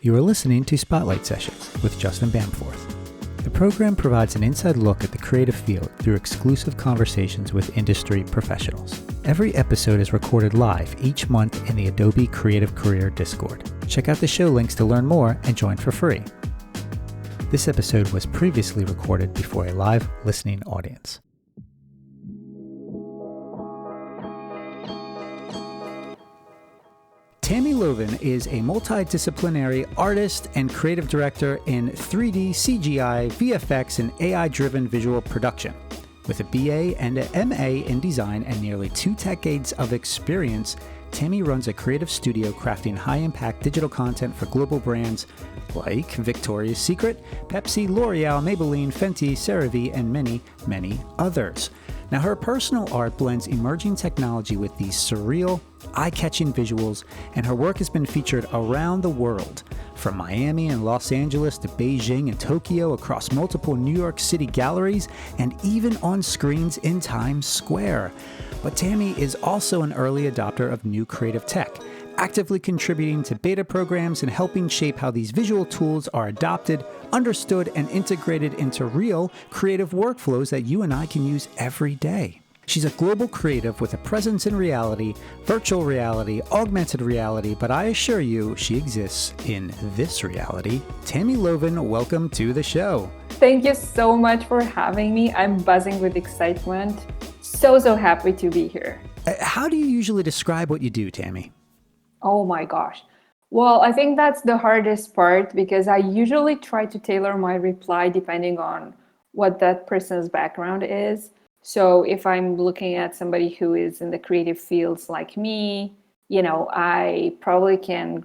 You are listening to Spotlight Sessions with Justin Bamforth. The program provides an inside look at the creative field through exclusive conversations with industry professionals. Every episode is recorded live each month in the Adobe Creative Career Discord. Check out the show links to learn more and join for free. This episode was previously recorded before a live listening audience. Tammy Lovin is a multidisciplinary artist and creative director in 3D, CGI, VFX, and AI-driven visual production. With a BA and an MA in design and nearly 2 decades of experience, Tammy runs a creative studio crafting high-impact digital content for global brands like Victoria's Secret, Pepsi, L'Oreal, Maybelline, Fenty, CeraVe, and many, many others. Now, her personal art blends emerging technology with these surreal, eye-catching visuals, and her work has been featured around the world, from Miami and Los Angeles to Beijing and Tokyo, across multiple New York City galleries, and even on screens in Times Square. But Tammy is also an early adopter of new creative tech, actively contributing to beta programs and helping shape how these visual tools are adopted, understood, and integrated into real creative workflows that you and I can use every day. She's a global creative with a presence in reality, virtual reality, augmented reality, but I assure you she exists in this reality. Tammy Lovin, welcome to the show. Thank you so much for having me. I'm buzzing with excitement. So happy to be here. How do you usually describe what you do, Tammy? Oh my gosh. Well, I think that's the hardest part because I usually try to tailor my reply depending on what that person's background is. So if I'm looking at somebody who is in the creative fields like me, I probably can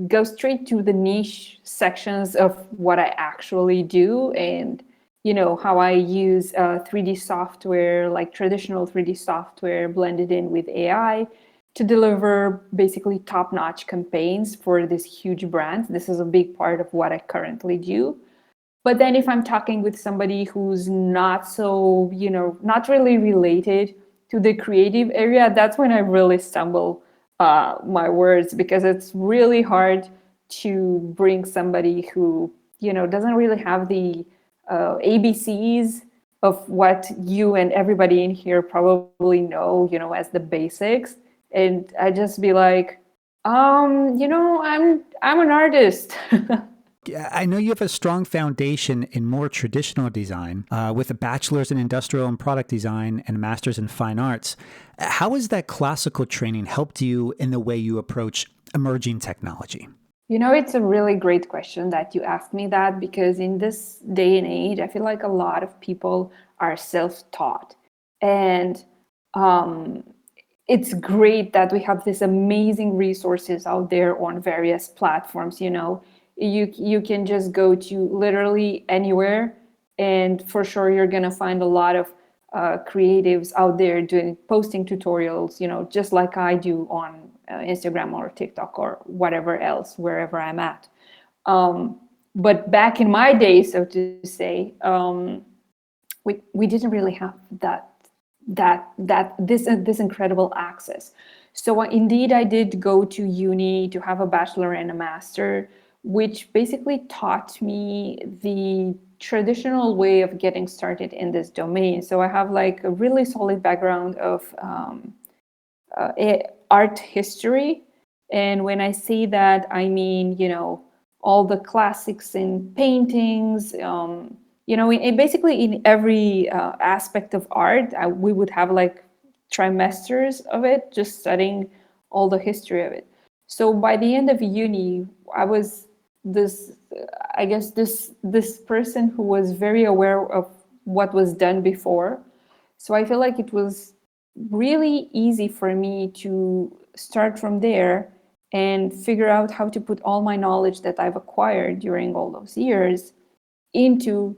go straight to the niche sections of what I actually do and, how I use 3D software, like traditional 3D software blended in with AI to deliver basically top-notch campaigns for this huge brand. This is a big part of what I currently do. But then if I'm talking with somebody who's not so, not really related to the creative area, that's when I really stumble my words, because it's really hard to bring somebody who, doesn't really have the ABCs of what you and everybody in here probably know, as the basics. And I just be like, I'm an artist. I know you have a strong foundation in more traditional design with a bachelor's in industrial and product design and a master's in fine arts. How has that classical training helped you in the way you approach emerging technology? It's a really great question that you asked me that, because in this day and age, I feel like a lot of people are self-taught. And it's great that we have these amazing resources out there on various platforms. You can just go to literally anywhere, and for sure you're gonna find a lot of creatives out there posting tutorials, just like I do on Instagram or TikTok or whatever else, wherever I'm at. But back in my day, so to say, we didn't really have this incredible access. So indeed, I did go to uni to have a bachelor and a master, which basically taught me the traditional way of getting started in this domain. So I have like a really solid background of art history. And when I say that, I mean, all the classics in paintings, basically in every aspect of art, we would have like trimesters of it, just studying all the history of it. So by the end of uni, I was this person who was very aware of what was done before. So I feel like it was really easy for me to start from there and figure out how to put all my knowledge that I've acquired during all those years into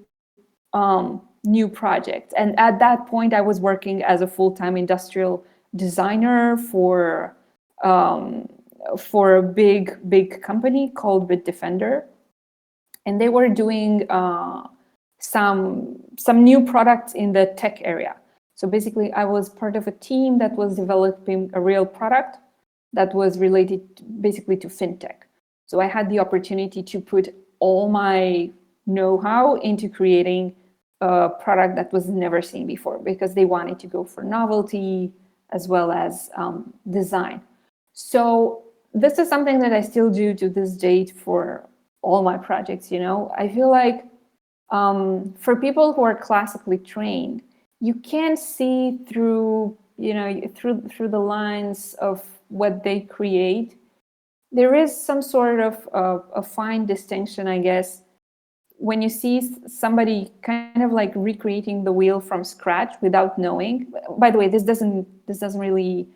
new projects. And at that point, I was working as a full-time industrial designer for a big company called Bitdefender, and they were doing some new products in the tech area. So basically, I was part of a team that was developing a real product that was related basically to fintech. So I had the opportunity to put all my know-how into creating a product that was never seen before because they wanted to go for novelty as well as design. So this is something that I still do to this date for all my projects. I feel like for people who are classically trained, you can't see through through the lines of what they create. There is some sort of a fine distinction, I guess, when you see somebody kind of like recreating the wheel from scratch without knowing. By the way, this doesn't really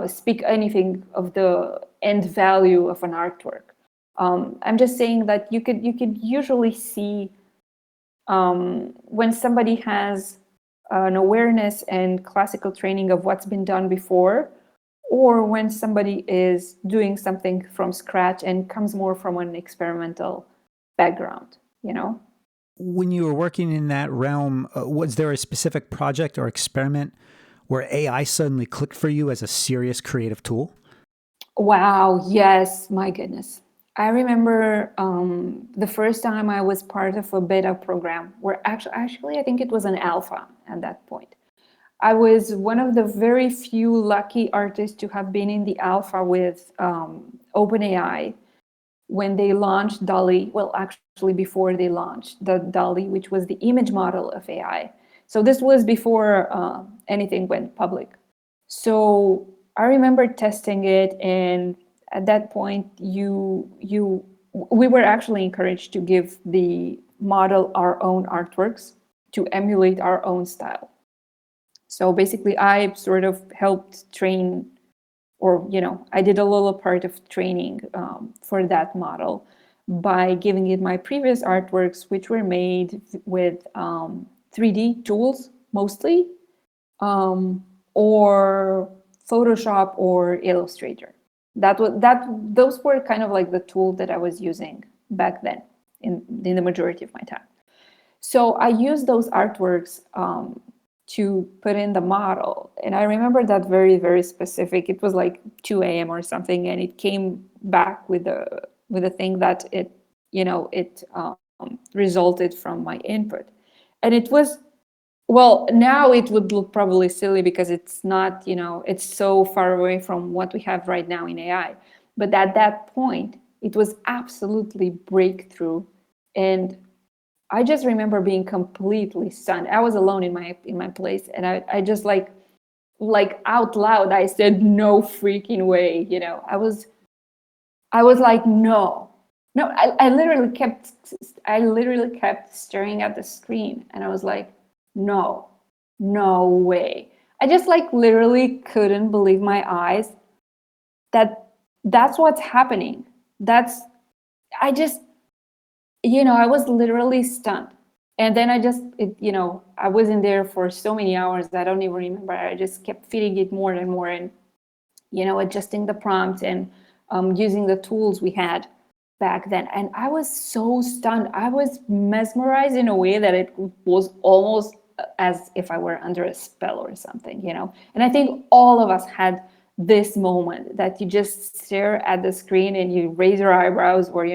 speak anything of the end value of an artwork. I'm just saying that you could usually see when somebody has an awareness and classical training of what's been done before, or when somebody is doing something from scratch and comes more from an experimental background, When you were working in that realm, was there a specific project or experiment where AI suddenly clicked for you as a serious creative tool? Wow, yes, my goodness. I remember the first time I was part of a beta program where actually I think it was an alpha at that point. I was one of the very few lucky artists to have been in the alpha with OpenAI when they launched DALL-E. Well, actually, before they launched the DALL-E, which was the image model of AI. So this was before anything went public. So I remember testing it, and at that point, we were actually encouraged to give the model our own artworks to emulate our own style. So basically, I sort of helped train, or I did a little part of training for that model by giving it my previous artworks, which were made with 3D tools mostly, or Photoshop or Illustrator. Those were kind of like the tool that I was using back then in the majority of my time. So I used those artworks to put in the model. And I remember that very, very specific. It was like 2 a.m. or something, and it came back with a thing that it resulted from my input. And it was, well, now it would look probably silly because it's not, it's so far away from what we have right now in AI. But at that point, it was absolutely breakthrough. And I just remember being completely stunned. I was alone in my place, and I just like out loud I said, "No freaking way!" I was like, "No, no!" I literally kept staring at the screen, and I was like, "No, no way!" I just like literally couldn't believe my eyes that that's what's happening. I just I was literally stunned. And then I was in there for so many hours that I don't even remember. I just kept feeding it more and more and, adjusting the prompt and using the tools we had back then. And I was so stunned. I was mesmerized in a way that it was almost as if I were under a spell or something. And I think all of us had this moment that you just stare at the screen and you raise your eyebrows, or,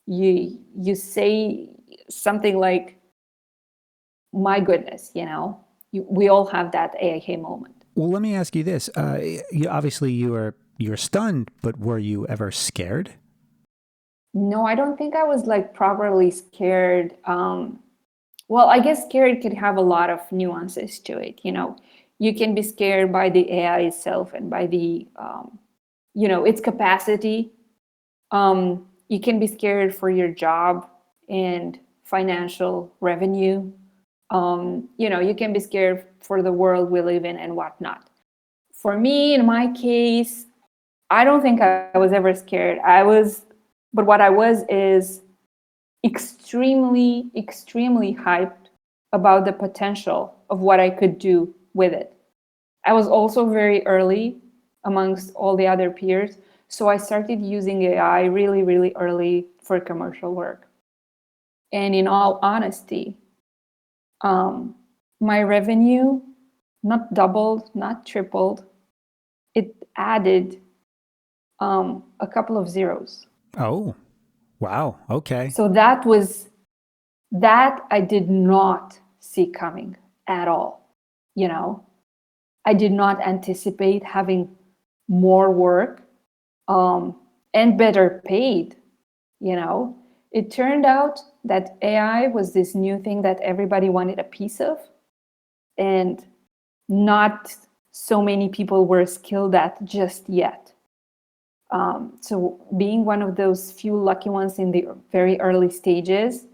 you say something like, my goodness, we all have that AIK moment. Well, let me ask you this. Obviously, you're stunned, but were you ever scared? No, I don't think I was like properly scared. Well, I guess scared could have a lot of nuances to it. You can be scared by the AI itself and by the, its capacity. You can be scared for your job and financial revenue. You can be scared for the world we live in and whatnot. For me, in my case, I don't think I was ever scared. But what I was is extremely, extremely hyped about the potential of what I could do with it. I was also very early amongst all the other peers. So I started using AI really, really early for commercial work. And in all honesty, my revenue not doubled, not tripled. It added a couple of zeros. Oh, wow. Okay. So that I did not see coming at all. You know, I did not anticipate having more work and better paid. You know, it turned out that AI was this new thing that everybody wanted a piece of, and not so many people were skilled at just yet. So being one of those few lucky ones in the very early stages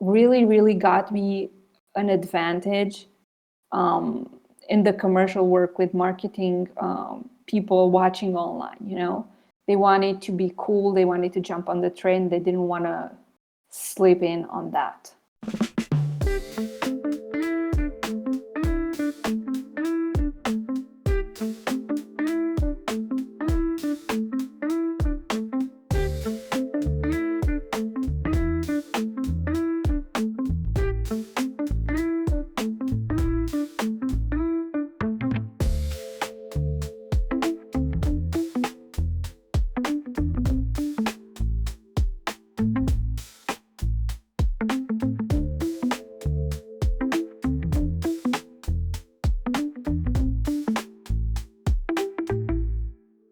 really, really got me an advantage in the commercial work with marketing people watching online. You know, they wanted to be cool, they wanted to jump on the train, they didn't want to sleep in on that.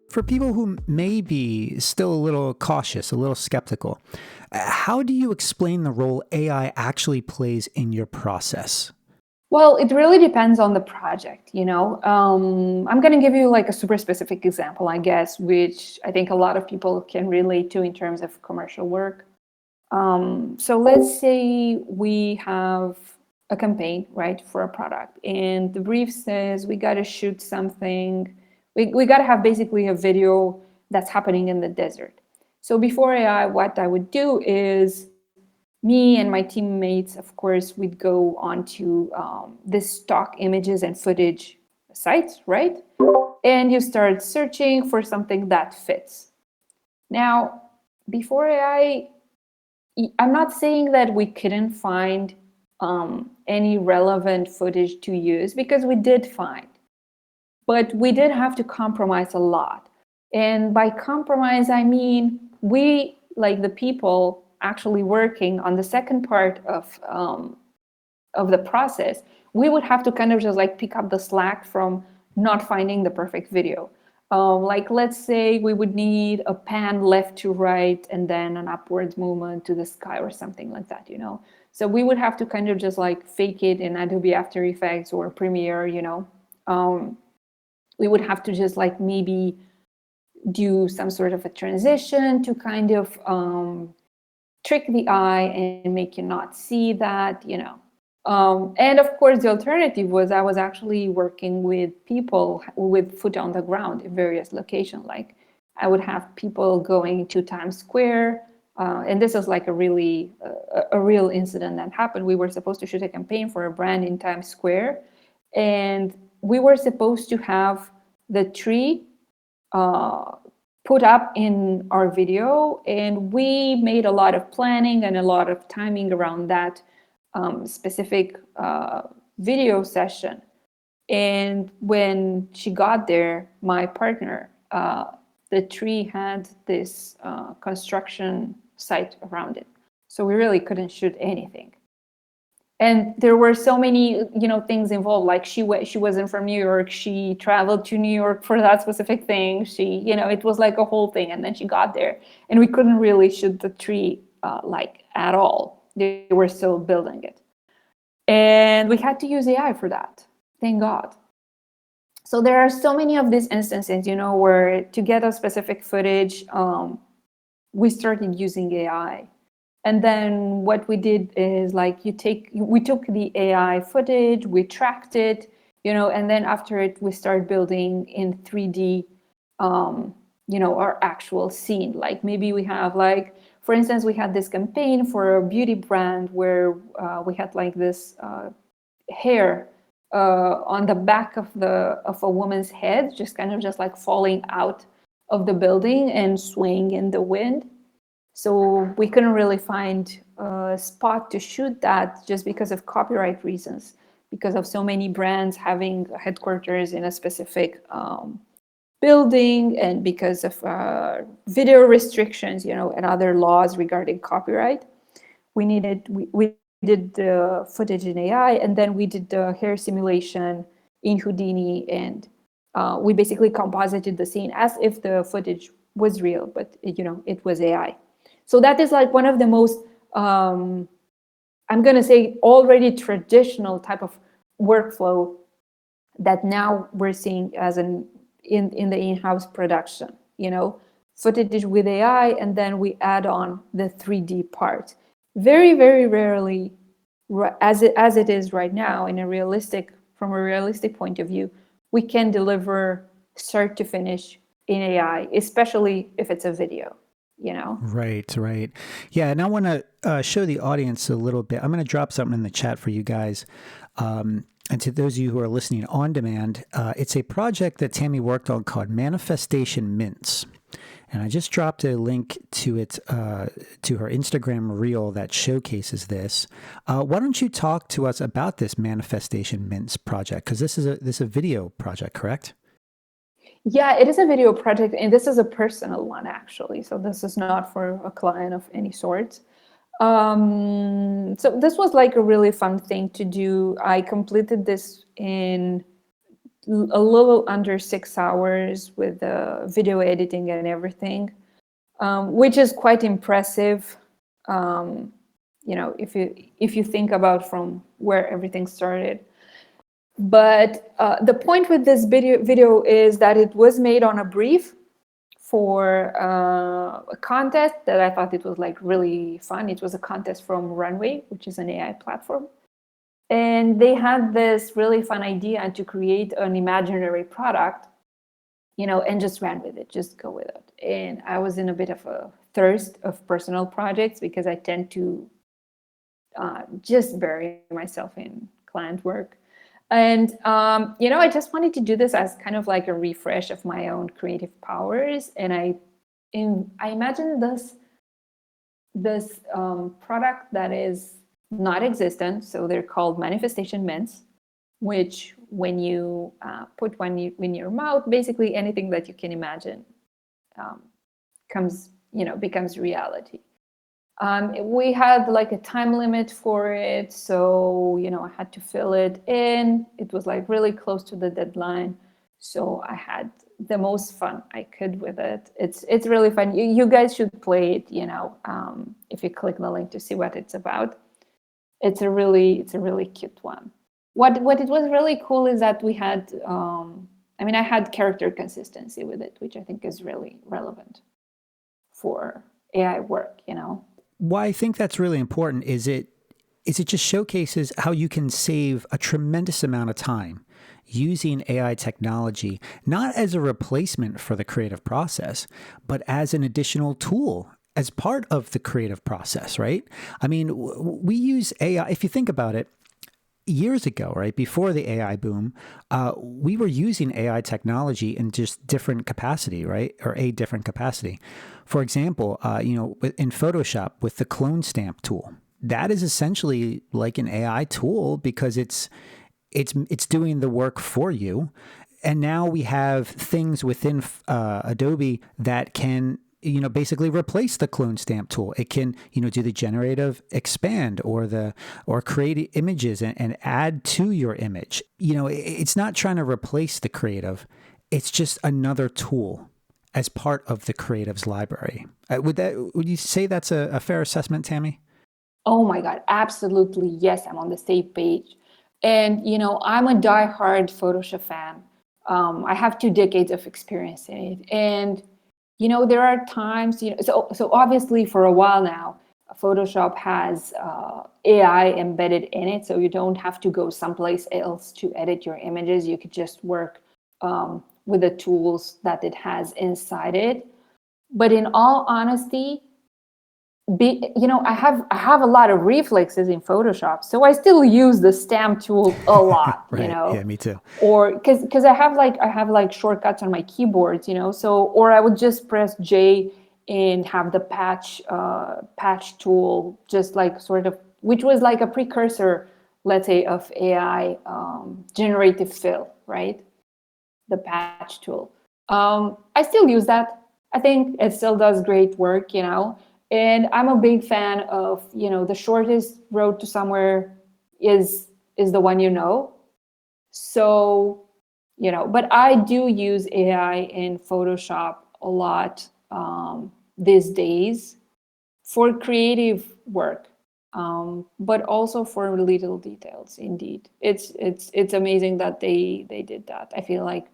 For people who may be still a little cautious, a little skeptical, how do you explain the role AI actually plays in your process? Well, it really depends on the project, you know. I'm going to give you like a super specific example, I guess, which I think a lot of people can relate to in terms of commercial work. So let's say we have a campaign, right, for a product, and the brief says we got to shoot something. We got to have basically a video that's happening in the desert. So before AI, what I would do is me and my teammates, of course, we'd go onto this stock images and footage sites, right? And you start searching for something that fits. Now, before AI, I'm not saying that we couldn't find any relevant footage to use, because we did find, but we did have to compromise a lot. And by compromise, I mean we, like the people actually working on the second part of the process, we would have to kind of just like pick up the slack from not finding the perfect video. Like let's say we would need a pan left to right and then an upwards movement to the sky or something like that, you know. So we would have to kind of just like fake it in Adobe After Effects or Premiere, you know. We would have to just like maybe do some sort of a transition to kind of trick the eye and make you not see that, you know. And of course, the alternative was I was actually working with people with foot on the ground in various locations. Like I would have people going to Times Square, and this is like a really a real incident that happened. We were supposed to shoot a campaign for a brand in Times Square, and we were supposed to have the tree put up in our video, and we made a lot of planning and a lot of timing around that specific video session. And when she got there, my partner, the tree had this construction site around it, so we really couldn't shoot anything. And there were so many, you know, things involved. Like she wasn't from New York. She traveled to New York for that specific thing. She, you know, it was like a whole thing. And then she got there, and we couldn't really shoot the tree like at all. They were still building it, and we had to use AI for that. Thank God. So there are so many of these instances, you know, where to get a specific footage, we started using AI. And then what we did is like we took the AI footage, we tracked it, you know, and then after it, we started building in 3D, you know, our actual scene. Like maybe we have like, for instance, we had this campaign for a beauty brand where we had like this hair on the back of a woman's head, just kind of just like falling out of the building and swaying in the wind. So we couldn't really find a spot to shoot that just because of copyright reasons, because of so many brands having headquarters in a specific building, and because of video restrictions, and other laws regarding copyright, we did the footage in AI, and then we did the hair simulation in Houdini, and we basically composited the scene as if the footage was real, but it was AI. So that is like one of the most, I'm going to say, already traditional type of workflow that now we're seeing as in the in-house production, footage with AI, and then we add on the 3D part. Very, very rarely, as it is right now, from a realistic point of view, we can deliver start to finish in AI, especially if it's a video. Right. Yeah, and I want to show the audience a little bit. I'm going to drop something in the chat for you guys. And to those of you who are listening on demand, it's a project that Tammy worked on called Manifestation Mints. And I just dropped a link to it, to her Instagram reel that showcases this. Why don't you talk to us about this Manifestation Mints project? Because this is a video project, correct? Yeah, it is a video project, and this is a personal one, actually. So this is not for a client of any sort. So this was like a really fun thing to do. I completed this in a little under 6 hours with video editing and everything, which is quite impressive. If you think about from where everything started. But the point with this video is that it was made on a brief for a contest that I thought it was like really fun. It was a contest from Runway, which is an AI platform. And they had this really fun idea to create an imaginary product, and just ran with it, just go with it. And I was in a bit of a thirst of personal projects because I tend to just bury myself in client work. And, I just wanted to do this as kind of like a refresh of my own creative powers. And I imagine this product that is not existent. So they're called manifestation mints, which when you put one in your mouth, basically anything that you can imagine becomes reality. We had like a time limit for it, so I had to fill it in. It was like really close to the deadline, so I had the most fun I could with it. It's really fun. You guys should play it. If you click the link to see what it's about. It's a really cute one. What it was really cool is that we had, I had character consistency with it, which I think is really relevant for AI work. Why I think that's really important is it just showcases how you can save a tremendous amount of time using AI technology, not as a replacement for the creative process, but as an additional tool as part of the creative process, right? We use AI, if you think about it, years ago, right, before the AI boom, we were using AI technology in just different capacity, right, or a different capacity. For example, in Photoshop with the clone stamp tool, that is essentially like an AI tool because it's doing the work for you. And now we have things within Adobe that can basically replace the clone stamp tool. It can, do the generative expand or create images and add to your image. It's not trying to replace the creative. It's just another tool as part of the creative's library. Would you say that's a fair assessment, Tammy? Oh my God, absolutely. Yes, I'm on the same page. And, I'm a diehard Photoshop fan. I have 2 decades of experience in it. And there are times, so obviously for a while now, Photoshop has AI embedded in it, so you don't have to go someplace else to edit your images. You could just work with the tools that it has inside it. But in all honesty, I have a lot of reflexes in Photoshop, so I still use the stamp tool a lot. Right. Yeah, me too. Or because I have like shortcuts on my keyboards, so or I would just press J and have the patch tool, just like sort of, which was like a precursor, let's say, of AI generative fill, right? The patch tool. I still use that. I think it still does great work, and I'm a big fan of, the shortest road to somewhere is the one. So, but I do use AI in Photoshop a lot these days for creative work, but also for little details. Indeed, it's amazing that they did that. I feel like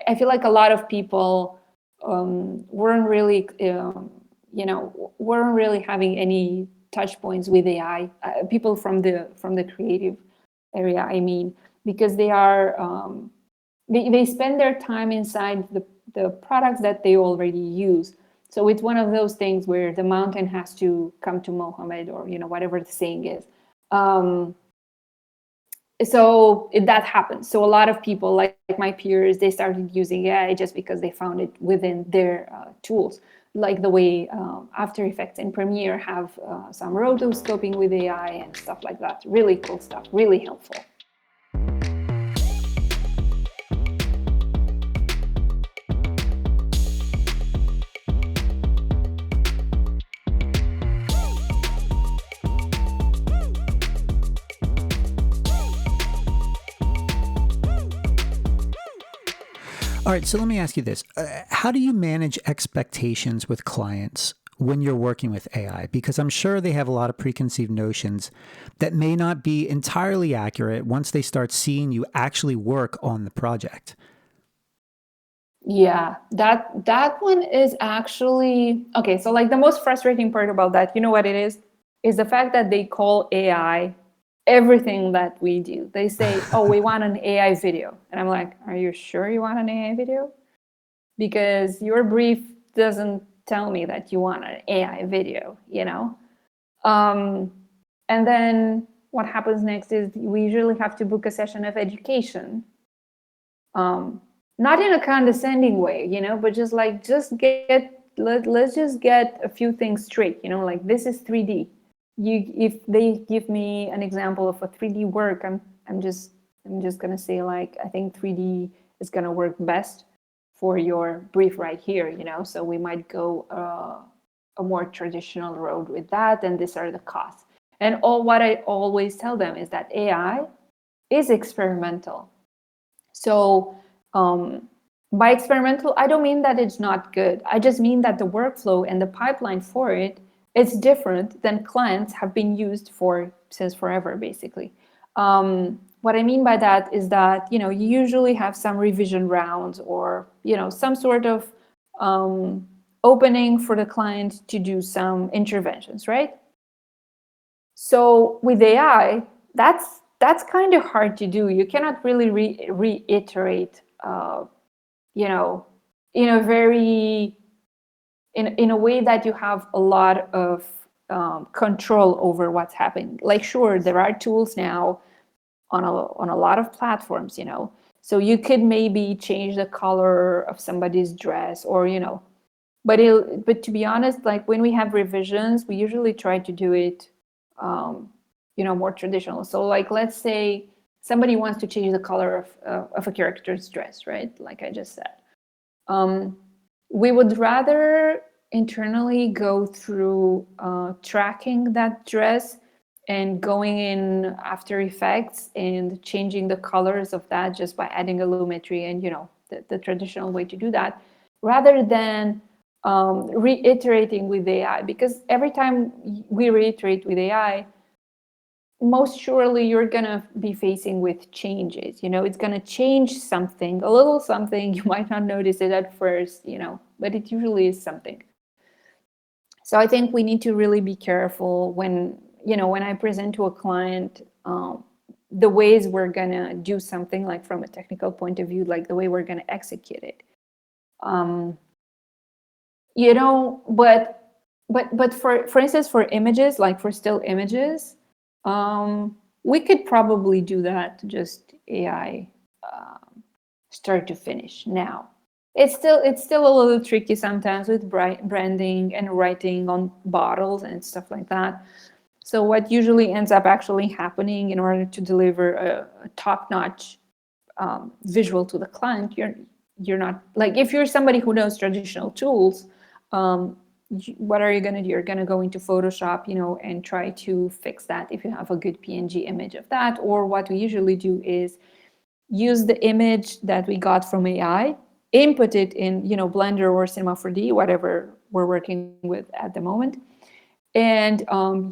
I feel like a lot of people weren't really weren't really having any touch points with AI. People from the creative area, I mean, because they spend their time inside the products that they already use. So it's one of those things where the mountain has to come to Mohammed, or whatever the saying is. So that happens. So a lot of people, like my peers, they started using AI just because they found it within their tools, like the way After Effects and Premiere have some rotoscoping with AI and stuff like that. Really cool stuff, really helpful. All right, so let me ask you this. How do you manage expectations with clients when you're working with AI? Because I'm sure they have a lot of preconceived notions that may not be entirely accurate once they start seeing you actually work on the project. Yeah, that one is actually okay. So like the most frustrating part about that, you know what it is the fact that they call AI everything that we do. They say, "Oh, we want an AI video," and I'm like, "Are you sure you want an AI video? Because your brief doesn't tell me that you want an AI video." And then what happens next is we usually have to book a session of education. Not in a condescending way, but let's just get a few things straight, like this is 3D. If they give me an example of a 3D work, I'm just gonna say, like, I think 3D is gonna work best for your brief right here, so we might go a more traditional road with that, and these are the costs. And what I always tell them is that AI is experimental. So by experimental, I don't mean that it's not good. I just mean that the workflow and the pipeline for it is different than clients have been used for since forever, basically. What I mean by that is that, you usually have some revision rounds, or, some sort of opening for the client to do some interventions, right? So with AI, that's kind of hard to do. You cannot really reiterate, in a very in a way that you have a lot of control over what's happening. Like, sure, there are tools now on a lot of platforms, so you could maybe change the color of somebody's dress, or but to be honest, like when we have revisions, we usually try to do it more traditional. So like, let's say somebody wants to change the color of a character's dress, right? Like I just said. We would rather internally go through tracking that dress and going in After Effects and changing the colors of that just by adding a lumetri and, the traditional way to do that, rather than reiterating with AI. Because every time we reiterate with AI, most surely you're going to be facing with changes. It's going to change something, a little something. You might not notice it at first, but it usually is something. So I think we need to really be careful when I present to a client the ways we're going to do something, like from a technical point of view, like the way we're going to execute it. But for instance, for images, like for still images, we could probably do that just AI start to finish. Now it's still a little tricky sometimes with branding and writing on bottles and stuff like that. So what usually ends up actually happening in order to deliver a top-notch visual to the client, you're not like, if you're somebody who knows traditional tools, what are you going to do? You're going to go into Photoshop, and try to fix that if you have a good PNG image of that. Or what we usually do is use the image that we got from AI, input it in, Blender or Cinema 4D, whatever we're working with at the moment, and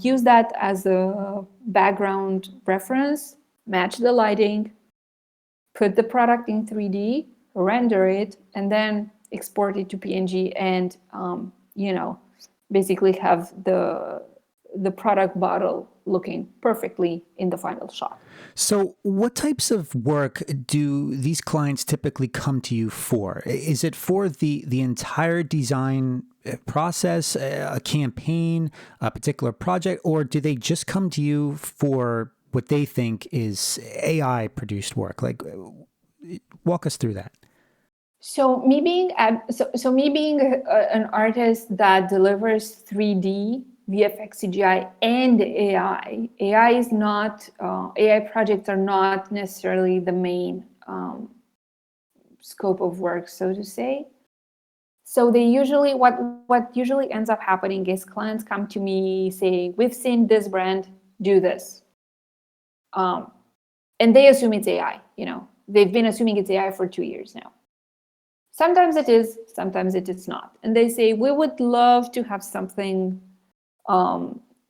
use that as a background reference, match the lighting, put the product in 3D, render it, and then export it to PNG, and basically have the product bottle looking perfectly in the final shot. So what types of work do these clients typically come to you for? Is it for the entire design process, a campaign, a particular project, or do they just come to you for what they think is AI produced work? Like, walk us through that. So me being an artist that delivers 3D, VFX, CGI, and AI is not, AI projects are not necessarily the main scope of work, so to say. So they usually, what usually ends up happening is clients come to me saying, we've seen this brand do this. And they assume it's AI, they've been assuming it's AI for 2 years now. Sometimes it is, sometimes it is not. And they say, we would love to have something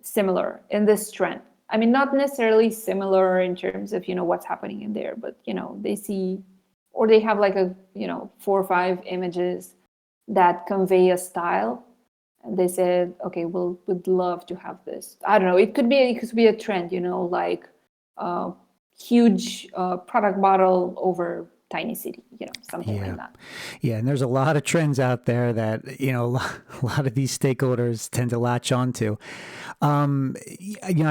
similar in this trend. I mean, not necessarily similar in terms of, what's happening in there, but, they see, or they have like 4 or 5 images that convey a style. And they said, okay, we'd love to have this. I don't know, it could be a trend, like huge product bottle over tiny city, something like that. Yeah, and there's a lot of trends out there that, a lot of these stakeholders tend to latch onto. I've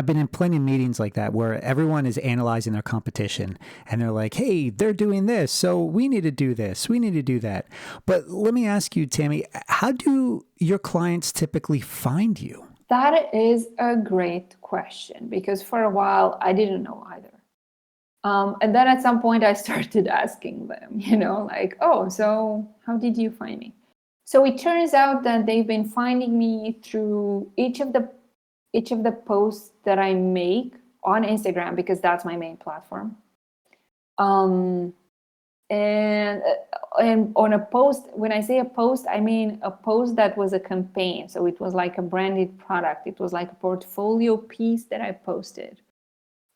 been in plenty of meetings like that where everyone is analyzing their competition and they're like, hey, they're doing this, so we need to do this, we need to do that. But let me ask you, Tammy, how do your clients typically find you? That is a great question, because for a while I didn't know either. And then at some point I started asking them, like, oh, so how did you find me? So it turns out that they've been finding me through each of the posts that I make on Instagram, because that's my main platform. And on a post, when I say a post, I mean a post that was a campaign. So it was like a branded product. It was like a portfolio piece that I posted.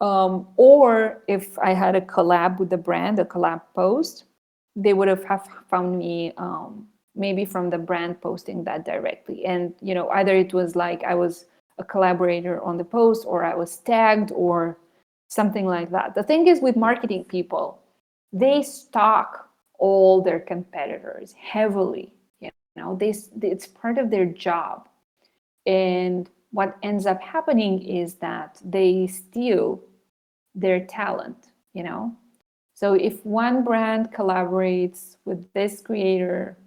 Or if I had a collab with the brand, a collab post, they would have found me maybe from the brand posting that directly. And, either it was like I was a collaborator on the post, or I was tagged, or something like that. The thing is, with marketing people, they stalk all their competitors heavily. It's part of their job. And what ends up happening is that they steal their talent, So if one brand collaborates with this creator,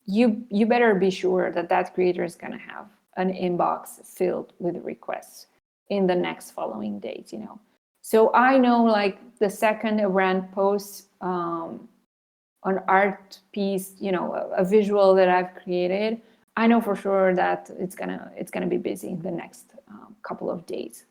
you better be sure that creator is going to have an inbox filled with requests in the next following days, So I know, like, the second a brand posts an art piece, a visual that I've created, I know for sure that it's gonna be busy in the next couple of days.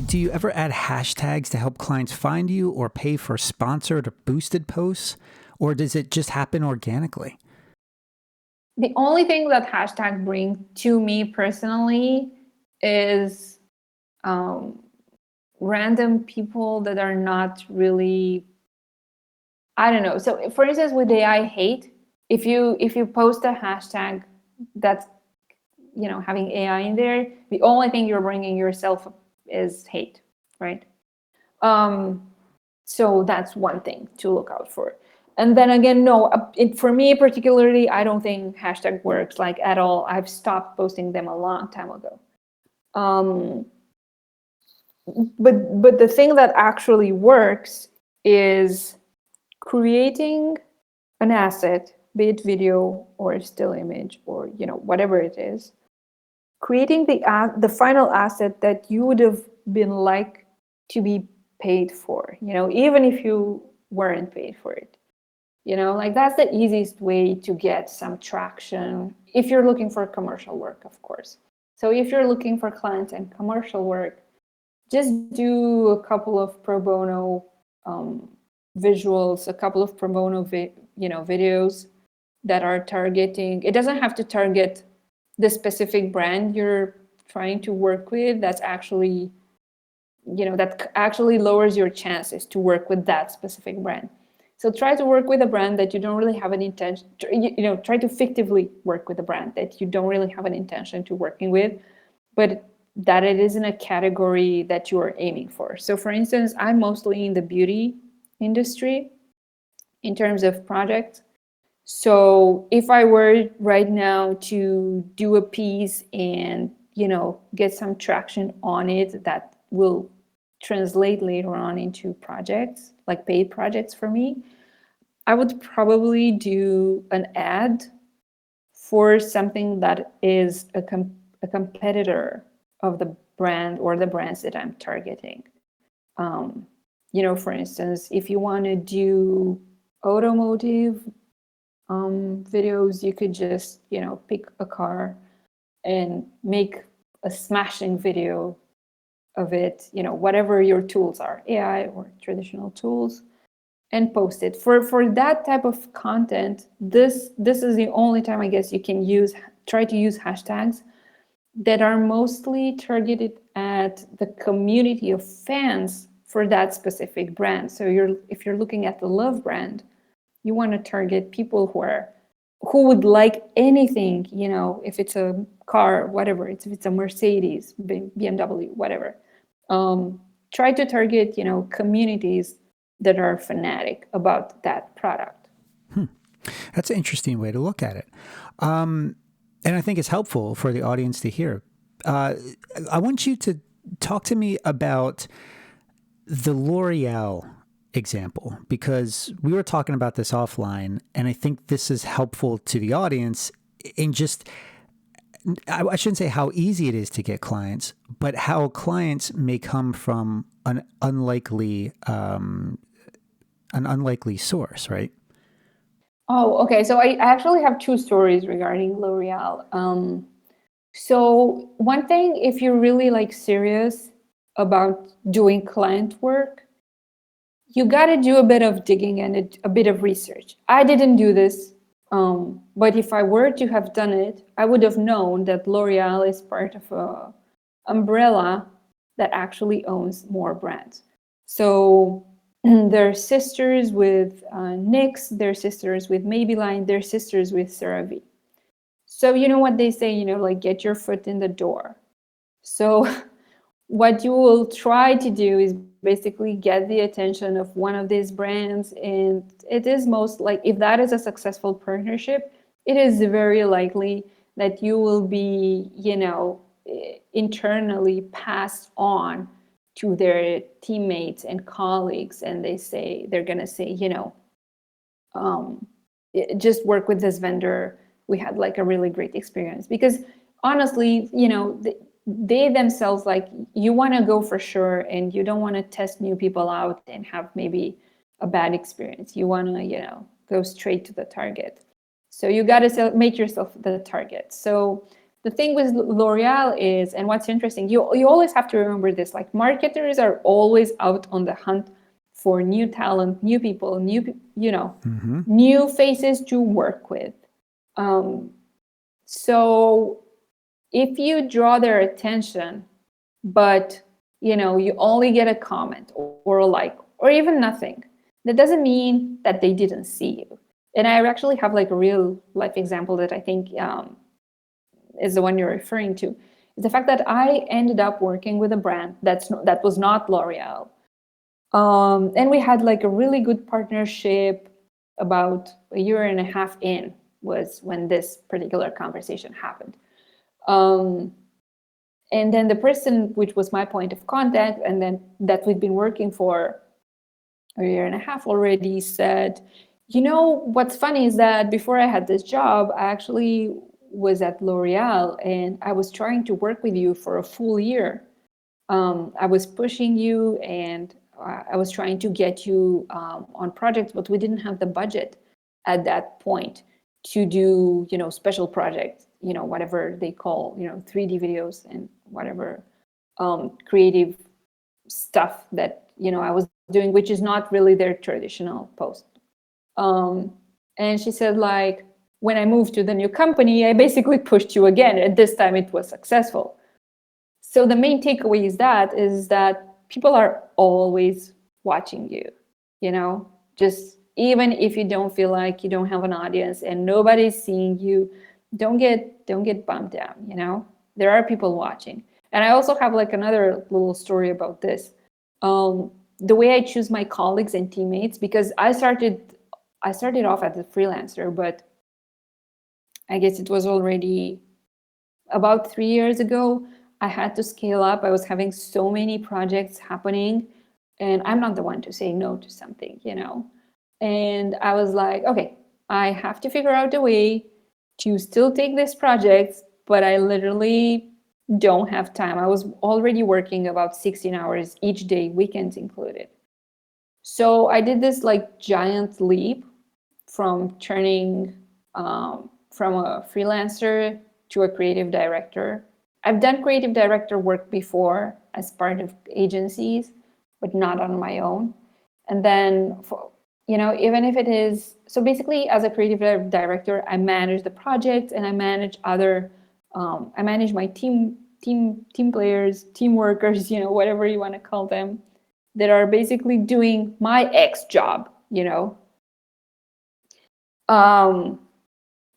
Do you ever add hashtags to help clients find you, or pay for sponsored or boosted posts, or does it just happen organically? The only thing that hashtag bring to me personally is random people that are not really, I don't know. So for instance, with AI hate, if you post a hashtag that's having AI in there, the only thing you're bringing yourself is hate, right? So that's one thing to look out for. And then again, no, for me particularly, I don't think hashtag works like at all. I've stopped posting them a long time ago. But the thing that actually works is creating an asset, be it video or a still image or whatever it is, creating the final asset that you would have been like to be paid for, even if you weren't paid for it. Like that's the easiest way to get some traction if you're looking for commercial work, of course. So if you're looking for clients and commercial work, just do a couple of pro bono visuals, a couple of pro bono videos that are targeting. It doesn't have to target the specific brand you're trying to work with. That's actually, that actually lowers your chances to work with that specific brand. So try to work with a brand that you don't really have an intention, try to fictively work with a brand that you don't really have an intention to working with, but that it is in a category that you are aiming for. So for instance, I'm mostly in the beauty industry in terms of projects. So if I were right now to do a piece and, get some traction on it that will translate later on into projects, like paid projects for me, I would probably do an ad for something that is a competitor of the brand or the brands that I'm targeting. For instance, if you want to do automotive videos, you could just, pick a car and make a smashing video of it, whatever your tools are, AI or traditional tools, and post it. For that type of content, this is the only time I guess you can try to use hashtags that are mostly targeted at the community of fans for that specific brand. So if you're looking at the love brand, you want to target people who would like anything, if it's a car, whatever, if it's a Mercedes, BMW, whatever. Try to target, communities that are fanatic about that product. That's an interesting way to look at it. And I think it's helpful for the audience to hear. I want you to talk to me about the L'Oreal example, because we were talking about this offline, and I think this is helpful to the audience in just, I shouldn't say how easy it is to get clients, but how clients may come from an unlikely source, right? Oh, okay. So I actually have two stories regarding L'Oreal. So one thing, if you're really serious about doing client work, you got to do a bit of digging and a bit of research. I didn't do this, but if I were to have done it, I would have known that L'Oreal is part of a umbrella that actually owns more brands. So they're sisters with NYX, they're sisters with Maybelline, they're sisters with CeraVe. So you know what they say, get your foot in the door. So what you will try to do is basically get the attention of one of these brands, and it is if that is a successful partnership, it is very likely that you will be, internally passed on to their teammates and colleagues, and they're going to say, just work with this vendor. We had a really great experience. Because honestly, they themselves, you want to go for sure, and you don't want to test new people out and have maybe a bad experience. You want to, go straight to the target. So you got to make yourself the target. So the thing with L'Oreal is, and what's interesting, you always have to remember this, marketers are always out on the hunt for new talent, new people, new faces to work with. So if you draw their attention, but you only get a comment or a like, or even nothing, that doesn't mean that they didn't see you. And I actually have a real life example that I think is the one you're referring to. Is the fact that I ended up working with a brand that was not L'Oreal. And we had a really good partnership. about a year and a half in was when this particular conversation happened. And then the person, which was my point of contact, and then that we'd been working for a year and a half already, said, what's funny is that before I had this job, I actually was at L'Oreal and I was trying to work with you for a full year. I was pushing you and I was trying to get you on projects, but we didn't have the budget at that point to do, special projects, whatever they call, 3D videos and whatever creative stuff that, I was doing, which is not really their traditional post. And she said, like, when I moved to the new company, I basically pushed you again. And this time it was successful. So the main takeaway is that people are always watching you, just even if you don't feel like you don't have an audience and nobody's seeing you, don't get bummed out, there are people watching. And I also have like another little story about this. The way I choose my colleagues and teammates, because I started off as a freelancer, but I guess it was already about 3 years ago. I had to scale up. I was having so many projects happening, and I'm not the one to say no to something, And I was like, okay, I have to figure out a way to still take this project, but I literally don't have time. I was already working about 16 hours each day, weekends included. So I did this like giant leap from turning from a freelancer to a creative director. I've done creative director work before as part of agencies, but not on my own. And then, even if it is, so basically as a creative director, I manage the project and I manage I manage my team players, team workers, whatever you want to call them, that are basically doing my X job,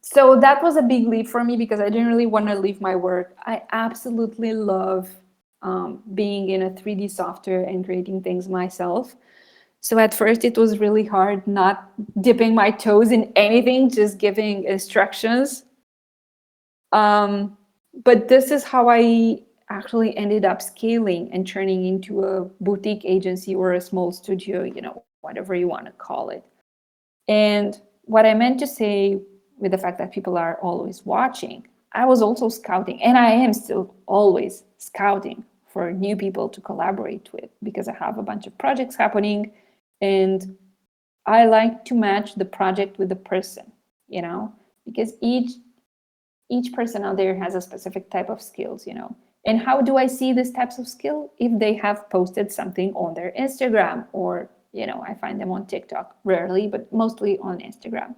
So that was a big leap for me because I didn't really want to leave my work. I absolutely love being in a 3D software and creating things myself. So at first it was really hard not dipping my toes in anything, just giving instructions. But this is how I actually ended up scaling and turning into a boutique agency or a small studio, whatever you want to call it. And what I meant to say with the fact that people are always watching, I was also scouting, and I am still always scouting for new people to collaborate with because I have a bunch of projects happening and I like to match the project with the person, because each person out there has a specific type of skills, And how do I see these types of skill? If they have posted something on their Instagram or, I find them on TikTok, rarely, but mostly on Instagram,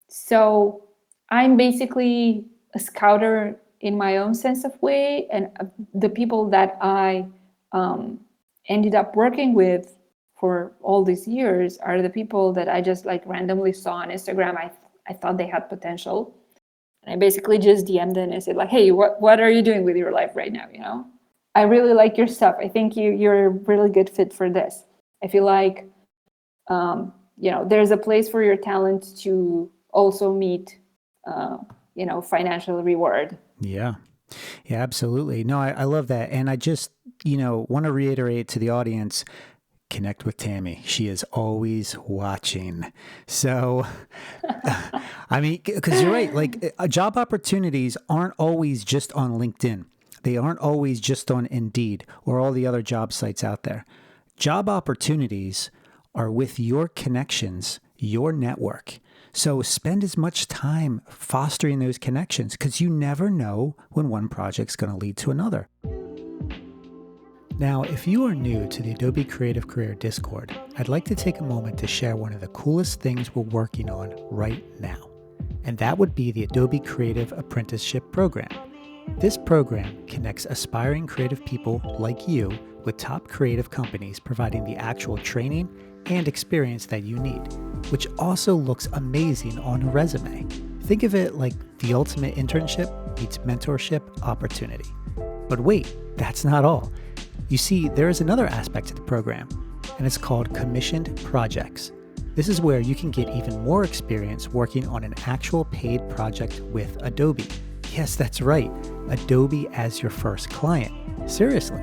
So I'm basically a scouter in my own sense of way. And the people that I ended up working with for all these years are the people that I just like randomly saw on Instagram. I thought they had potential. And I basically just DM'd them and said like, hey, what are you doing with your life right now? I really like your stuff. I think you're a really good fit for this. I feel like, there's a place for your talent to also meet, financial reward. Yeah. Yeah, absolutely. No, I love that. And I just, want to reiterate to the audience, connect with Tammy. She is always watching. So, because you're right, like job opportunities aren't always just on LinkedIn. They aren't always just on Indeed or all the other job sites out there. Job opportunities are with your connections, your network. So spend as much time fostering those connections because you never know when one project's going to lead to another. Now, if you are new to the Adobe Creative Career Discord, I'd like to take a moment to share one of the coolest things we're working on right now. And that would be the Adobe Creative Apprenticeship Program. This program connects aspiring creative people like you with top creative companies providing the actual training and experience that you need, which also looks amazing on a resume. Think of it like the ultimate internship meets mentorship opportunity. But wait, that's not all. You see, there is another aspect to the program, and it's called commissioned projects. This is where you can get even more experience working on an actual paid project with Adobe. Yes, that's right, Adobe as your first client. Seriously.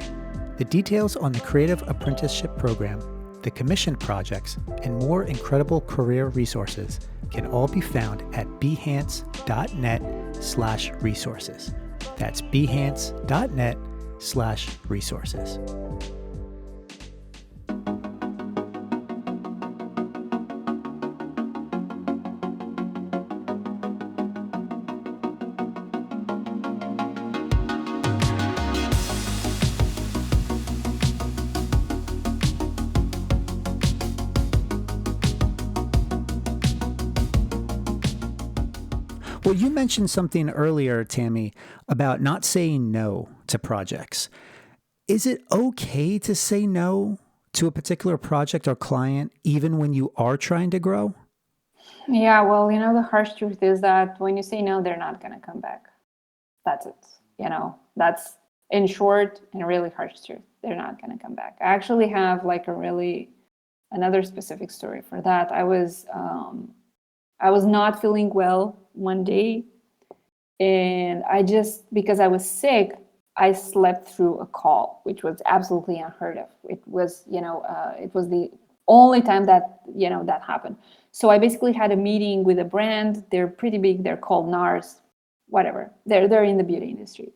The details on the Creative Apprenticeship Program, the commissioned projects, and more incredible career resources can all be found at behance.net/resources. That's behance.net/resources. Well, you mentioned something earlier, Tammy, about not saying no to projects. Is it okay to say no to a particular project or client even when you are trying to grow? Yeah, well, the harsh truth is that when you say no, they're not going to come back. That's it. That's in short and really harsh truth. They're not going to come back. I actually have like another specific story for that. I was not feeling well one day, and because I was sick, I slept through a call, which was absolutely unheard of. It was the only time that that happened. So I basically had a meeting with a brand. They're pretty big. They're called NARS, whatever. They're in the beauty industry.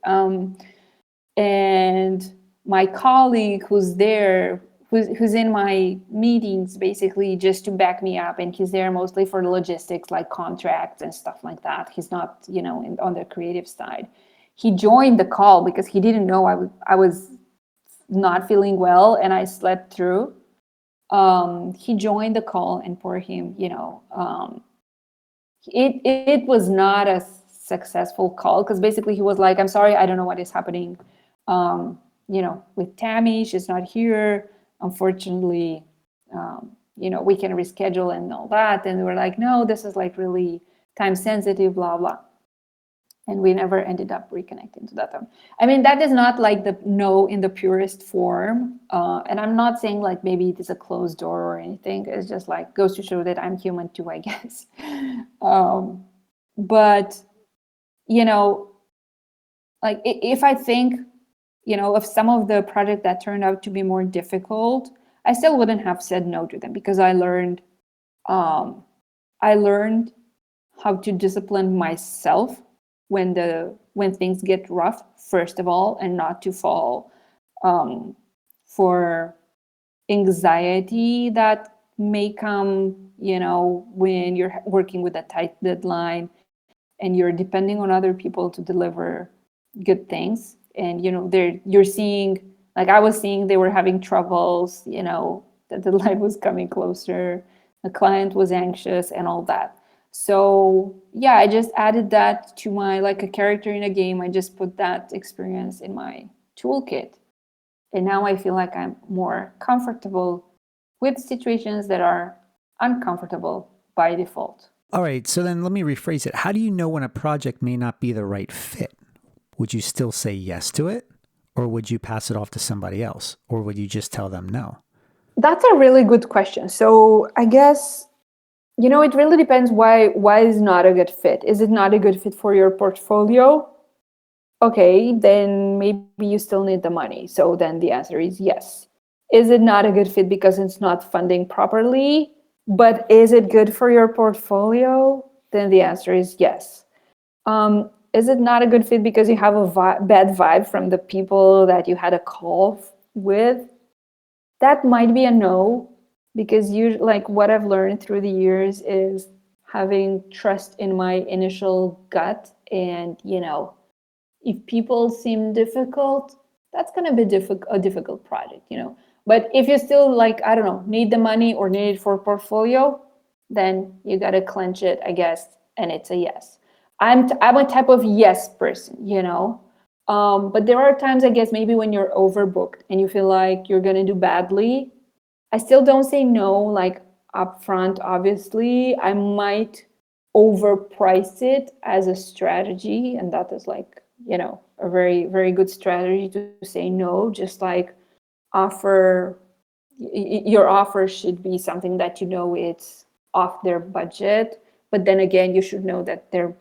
And my colleague who's there, who's in my meetings basically just to back me up, and he's there mostly for the logistics like contracts and stuff like that. He's not on the creative side. He joined the call because he didn't know I was not feeling well and I slept through. He joined the call, and for him, it was not a successful call because basically he was like, "I'm sorry, I don't know what is happening with Tammy. She's not here. Unfortunately, we can reschedule and all that." And we were like, "No, this is like really time sensitive, blah, blah." And we never ended up reconnecting to that time. I mean, that is not like the no in the purest form. And I'm not saying like maybe it is a closed door or anything. It's just like goes to show that I'm human too, I guess. But, like if I think, of some of the projects that turned out to be more difficult, I still wouldn't have said no to them because I learned how to discipline myself when things get rough, first of all, and not to fall for anxiety that may come, when you're working with a tight deadline and you're depending on other people to deliver good things. And, you're seeing, like I was seeing, they were having troubles, the deadline was coming closer, the client was anxious and all that. So yeah, I just added that to my, like a character in a game. I just put that experience in my toolkit. And now I feel like I'm more comfortable with situations that are uncomfortable by default. All right, so then let me rephrase it. How do you know when a project may not be the right fit? Would you still say yes to it? Or would you pass it off to somebody else? Or would you just tell them no? That's a really good question. So I guess, it really depends why is not a good fit. Is it not a good fit for your portfolio? Okay, then maybe you still need the money. So then the answer is yes. Is it not a good fit because it's not funding properly? But is it good for your portfolio? Then the answer is yes. Is it not a good fit because you have a bad vibe from the people that you had a call with? That might be a no, because like what I've learned through the years is having trust in my initial gut. And, if people seem difficult, that's going to be a difficult project, But if you still like, I don't know, need the money or need it for portfolio, then you got to clench it, I guess. And it's a yes. I'm a type of yes person, But there are times, I guess, maybe when you're overbooked and you feel like you're going to do badly. I still don't say no, like upfront, obviously. I might overprice it as a strategy. And that is like, a very, very good strategy to say no, just like offer your offer should be something that you know it's off their budget, but then again, you should know that they're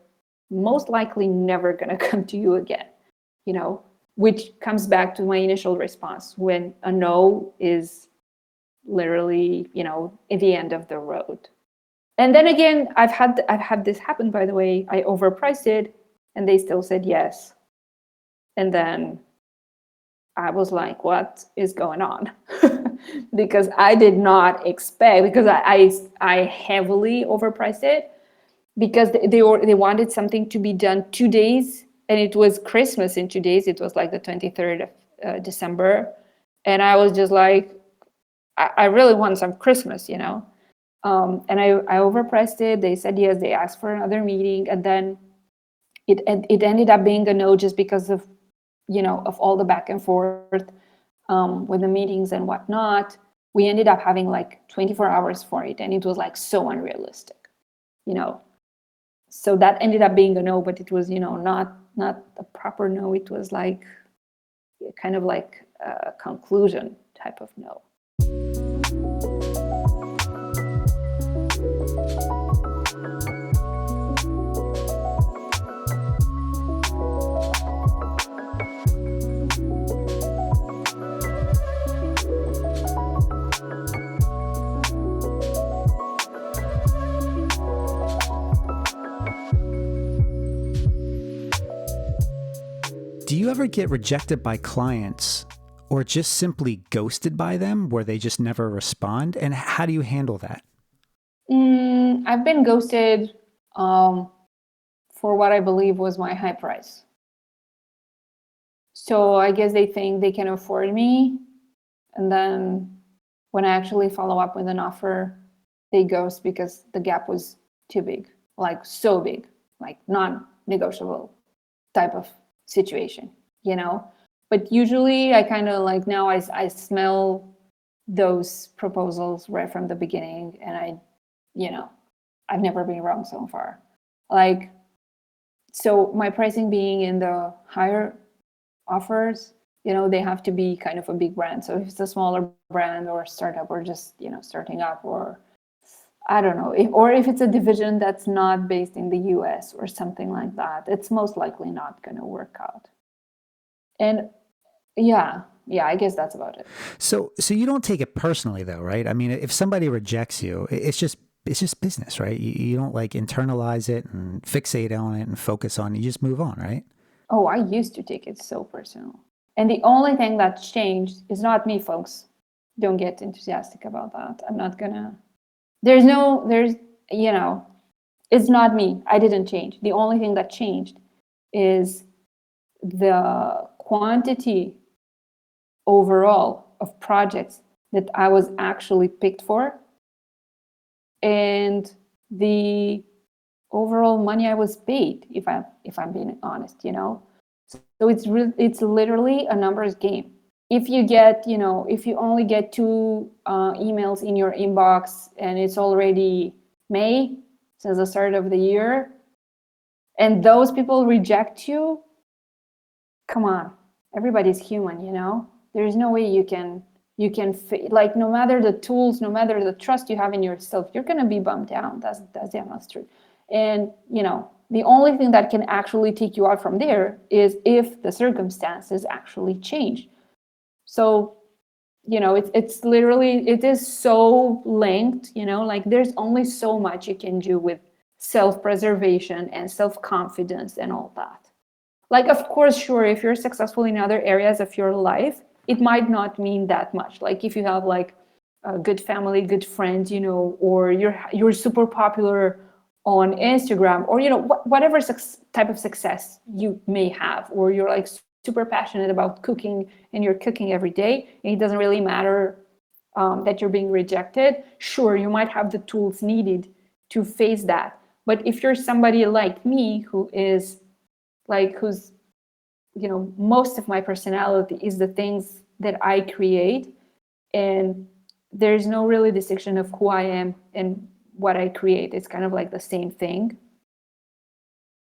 most likely never going to come to you again, you know, which comes back to my initial response when a no is literally, you know, at the end of the road. And then again, I've had this happen, by the way. I overpriced it and they still said yes. And then I was like, what is going on? Because I did not expect, because I heavily overpriced it because they wanted something to be done 2 days, and it was Christmas in 2 days. It was like the 23rd of December. And I was just like, I really want some Christmas, you know? And I overpriced it. They said yes. They asked for another meeting, and then it ended up being a no just because of, you know, of all the back and forth with the meetings and whatnot. We ended up having like 24 hours for it, and it was like so unrealistic, you know. So that ended up being a no, but it was, you know, not a proper no. It was like kind of like a conclusion type of no. Do you ever get rejected by clients or just simply ghosted by them where they just never respond? And how do you handle that? I've been ghosted for what I believe was my high price. So I guess they think they can afford me. And then when I actually follow up with an offer, they ghost because the gap was too big, like so big, like non-negotiable type of situation, you know. But usually I kind of like, now I smell those proposals right from the beginning, and you know, I've never been wrong so far. Like, so my pricing being in the higher offers, you know, they have to be kind of a big brand. So if it's a smaller brand or startup or just, you know, starting up, or I don't know, if it's a division that's not based in the US or something like that, it's most likely not going to work out. And yeah, I guess that's about it. So you don't take it personally though, right? I mean, if somebody rejects you, it's just business, right? You don't like internalize it and fixate on it and focus on it. You just move on, right? Oh, I used to take it so personal. And the only thing that's changed is not me, folks. Don't get enthusiastic about that. I'm not gonna, there's, you know, it's not me. I didn't change. The only thing that changed is the quantity overall of projects that I was actually picked for, and the overall money I was paid, if I'm being honest, you know. So it's literally a numbers game. If you get, you know, if you only get 2 emails in your inbox and it's already May since the start of the year, and those people reject you, come on, everybody's human, you know. There's no way you can like, no matter the tools, no matter the trust you have in yourself, you're gonna be bummed down. That's the honest truth. And you know, the only thing that can actually take you out from there is if the circumstances actually change. So, you know, it's literally, it is so linked, you know, like there's only so much you can do with self-preservation and self-confidence and all that. Like, of course, sure, if you're successful in other areas of your life, it might not mean that much. Like if you have like a good family, good friends, you know, or you're super popular on Instagram, or, you know, whatever type of success you may have, or you're like super passionate about cooking and you're cooking every day, and it doesn't really matter that you're being rejected. Sure, you might have the tools needed to face that. But if you're somebody like me who's, you know, most of my personality is the things that I create, and there's no really distinction of who I am and what I create. It's kind of like the same thing.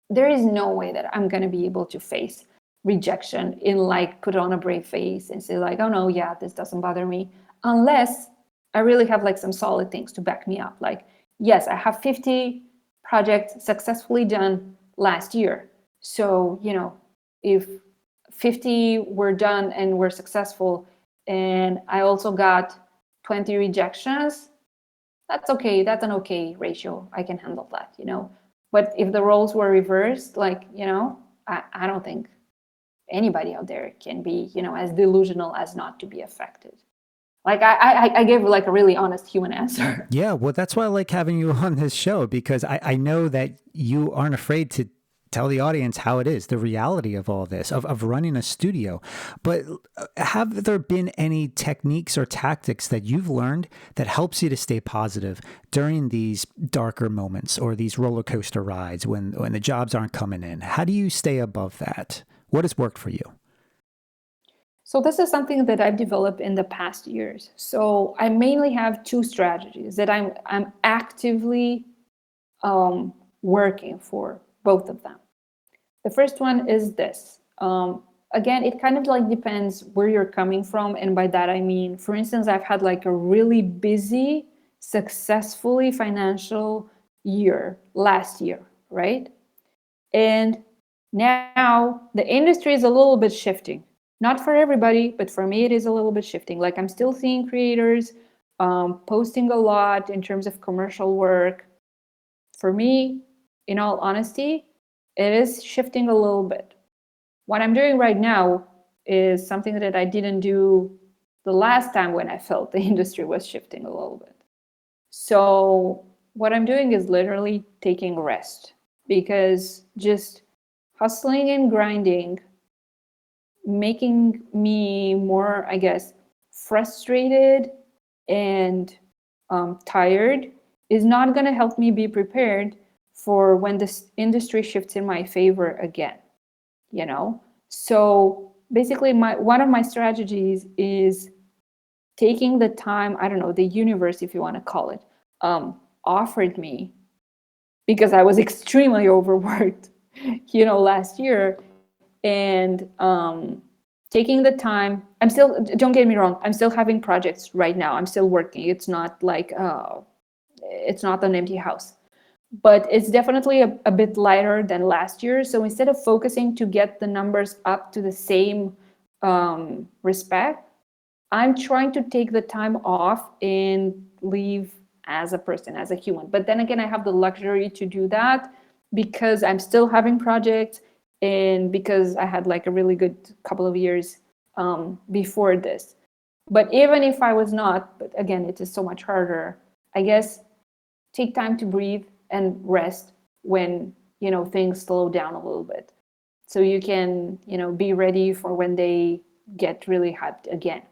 There is no way that I'm going to be able to face rejection in like, put on a brave face and say like, oh no, yeah, this doesn't bother me. unless I really have like some solid things to back me up. Like, yes, I have 50 projects successfully done last year. So, if 50 were done and were successful, and I also got 20 rejections, that's okay. That's an okay ratio. I can handle that, But if the roles were reversed, like, I don't think anybody out there can be, as delusional as not to be affected. Like I gave like a really honest human answer. Yeah, well, that's why I like having you on this show, because I know that you aren't afraid to tell the audience how it is, the reality of all this, of running a studio. But have there been any techniques or tactics that you've learned that helps you to stay positive during these darker moments or these roller coaster rides when the jobs aren't coming in? How do you stay above that? What has worked for you? So this is something that I've developed in the past years. So I mainly have two strategies that I'm actively working for, both of them. The first one is this. Again, it kind of like depends where you're coming from. And by that, I mean, for instance, I've had like a really busy, successfully financial year last year, right? And now the industry is a little bit shifting. Not for everybody, but for me, it is a little bit shifting. Like I'm still seeing creators posting a lot in terms of commercial work. For me, in all honesty, it is shifting a little bit. What I'm doing right now is something that I didn't do the last time when I felt the industry was shifting a little bit. So what I'm doing is literally taking rest, because just hustling and grinding, making me more, I guess, frustrated and tired is not going to help me be prepared for when this industry shifts in my favor again, So basically, one of my strategies is taking the time, I don't know, the universe, if you want to call it, offered me, because I was extremely overworked, last year. And taking the time, don't get me wrong, I'm still having projects right now. I'm still working. It's not like, it's not an empty house. But it's definitely a bit lighter than last year. So instead of focusing to get the numbers up to the same respect, I'm trying to take the time off and live as a person, as a human. But then again, I have the luxury to do that because I'm still having projects, and because I had like a really good couple of years before this. But even if I was not, but again, it is so much harder, I guess, take time to breathe and rest when, things slow down a little bit. So you can, be ready for when they get really hyped again.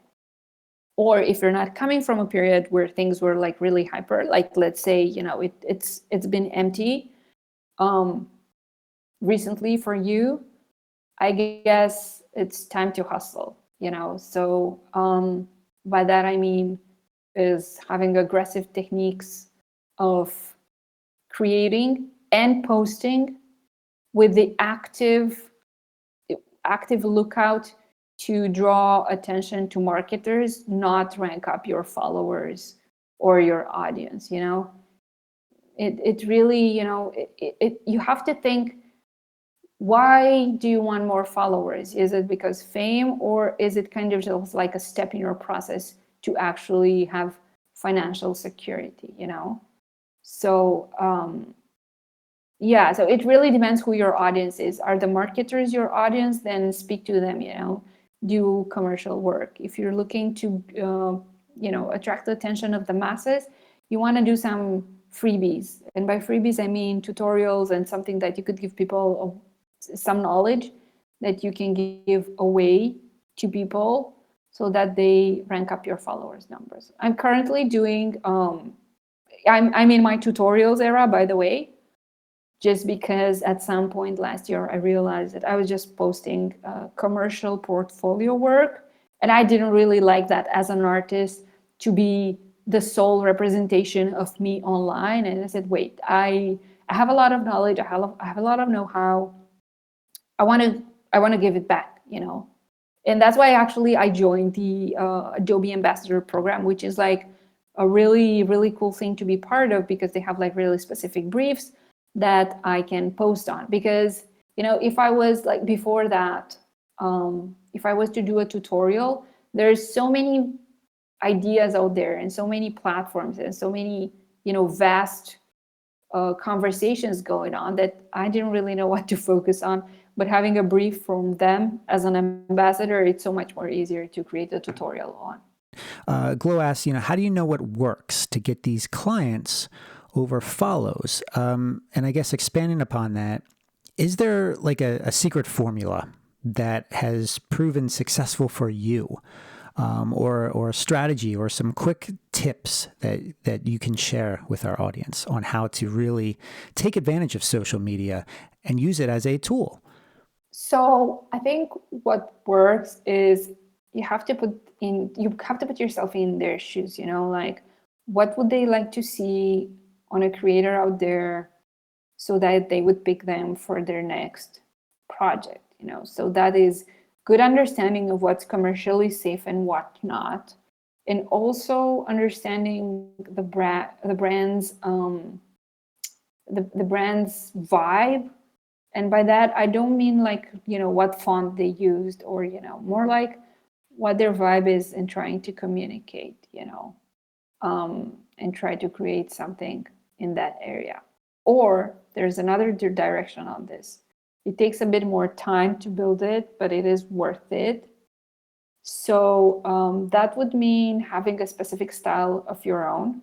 Or if you're not coming from a period where things were like really hyper, like let's say, it's been empty recently for you, I guess it's time to hustle, So by that I mean is having aggressive techniques of creating and posting with the active lookout to draw attention to marketers, not rank up your followers or your audience. It really, you have to think, why do you want more followers? Is it because fame, or is it kind of just like a step in your process to actually have financial security, So so it really depends who your audience is. Are the marketers your audience? Then speak to them, do commercial work. If you're looking to, attract the attention of the masses, you want to do some freebies. And by freebies, I mean tutorials and something that you could give people some knowledge that you can give away to people so that they rank up your followers numbers. I'm currently doing, I'm in my tutorials era, by the way, just because at some point last year, I realized that I was just posting commercial portfolio work. And I didn't really like that as an artist to be the sole representation of me online. And I said, wait, I have a lot of knowledge. I have a lot of know-how. I want to give it back, And that's why actually I joined the Adobe Ambassador program, which is like a really, really cool thing to be part of, because they have like really specific briefs that I can post on. Because, if I was like before that, if I was to do a tutorial, there's so many ideas out there and so many platforms and so many, vast conversations going on that I didn't really know what to focus on. But having a brief from them as an ambassador, it's so much more easier to create a tutorial on. Glow asks, how do you know what works to get these clients over follows? And I guess expanding upon that, is there like a secret formula that has proven successful for you? Or a strategy or some quick tips that you can share with our audience on how to really take advantage of social media and use it as a tool? So I think what works is you have to put yourself in their shoes, like what would they like to see on a creator out there so that they would pick them for their next project, so that is good understanding of what's commercially safe and what not, and also understanding the brand's vibe. And by that I don't mean like what font they used, or more like what their vibe is and trying to communicate, and try to create something in that area. Or there's another direction on this. It takes a bit more time to build it, but it is worth it. So that would mean having a specific style of your own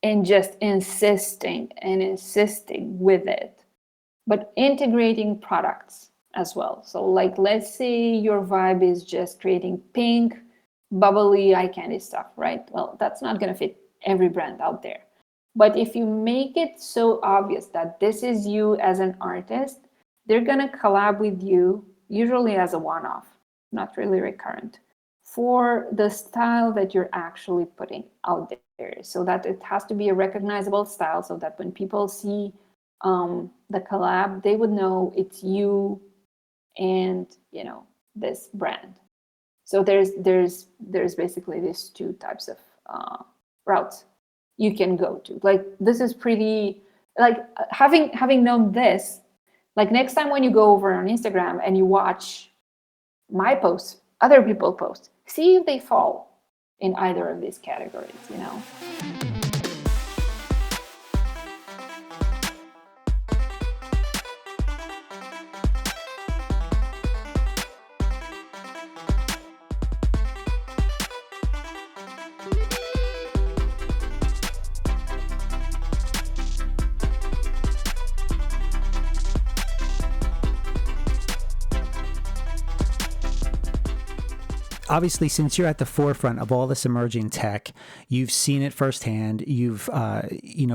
and just insisting with it, but integrating products as well. So like, let's say your vibe is just creating pink, bubbly eye candy stuff, right? Well, that's not going to fit every brand out there. But if you make it so obvious that this is you as an artist, they're going to collab with you, usually as a one-off, not really recurrent, for the style that you're actually putting out there. So that it has to be a recognizable style, so that when people see the collab, they would know it's you and, this brand. So there's basically these two types of routes you can go to. Like, this is pretty, like, having known this, like, next time when you go over on Instagram and you watch my posts, other people post, see if they fall in either of these categories, Obviously, since you're at the forefront of all this emerging tech, you've seen it firsthand. You've,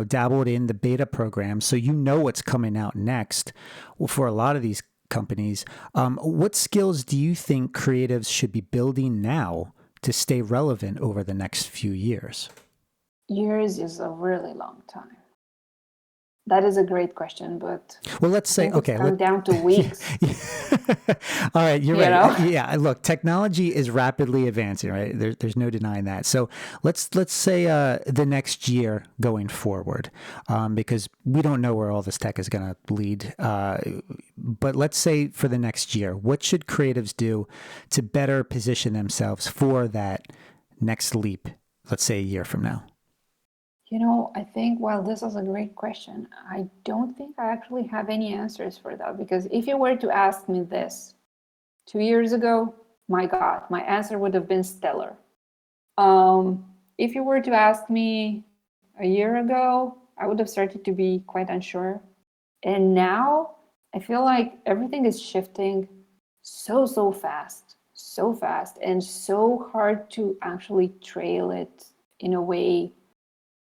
dabbled in the beta program, so you know what's coming out next. Well, for a lot of these companies, what skills do you think creatives should be building now to stay relevant over the next few years? Years is a really long time. That is a great question, but well, let's say okay, it's down to weeks. All right, you're right. Yeah, look, technology is rapidly advancing, right? There's no denying that. So let's say the next year going forward, because we don't know where all this tech is going to lead. But let's say for the next year, what should creatives do to better position themselves for that next leap? Let's say a year from now. I think, well, this is a great question. I don't think I actually have any answers for that, because if you were to ask me this 2 years ago, my God, my answer would have been stellar. If you were to ask me a year ago, I would have started to be quite unsure. And now I feel like everything is shifting so fast, and so hard to actually trail it in a way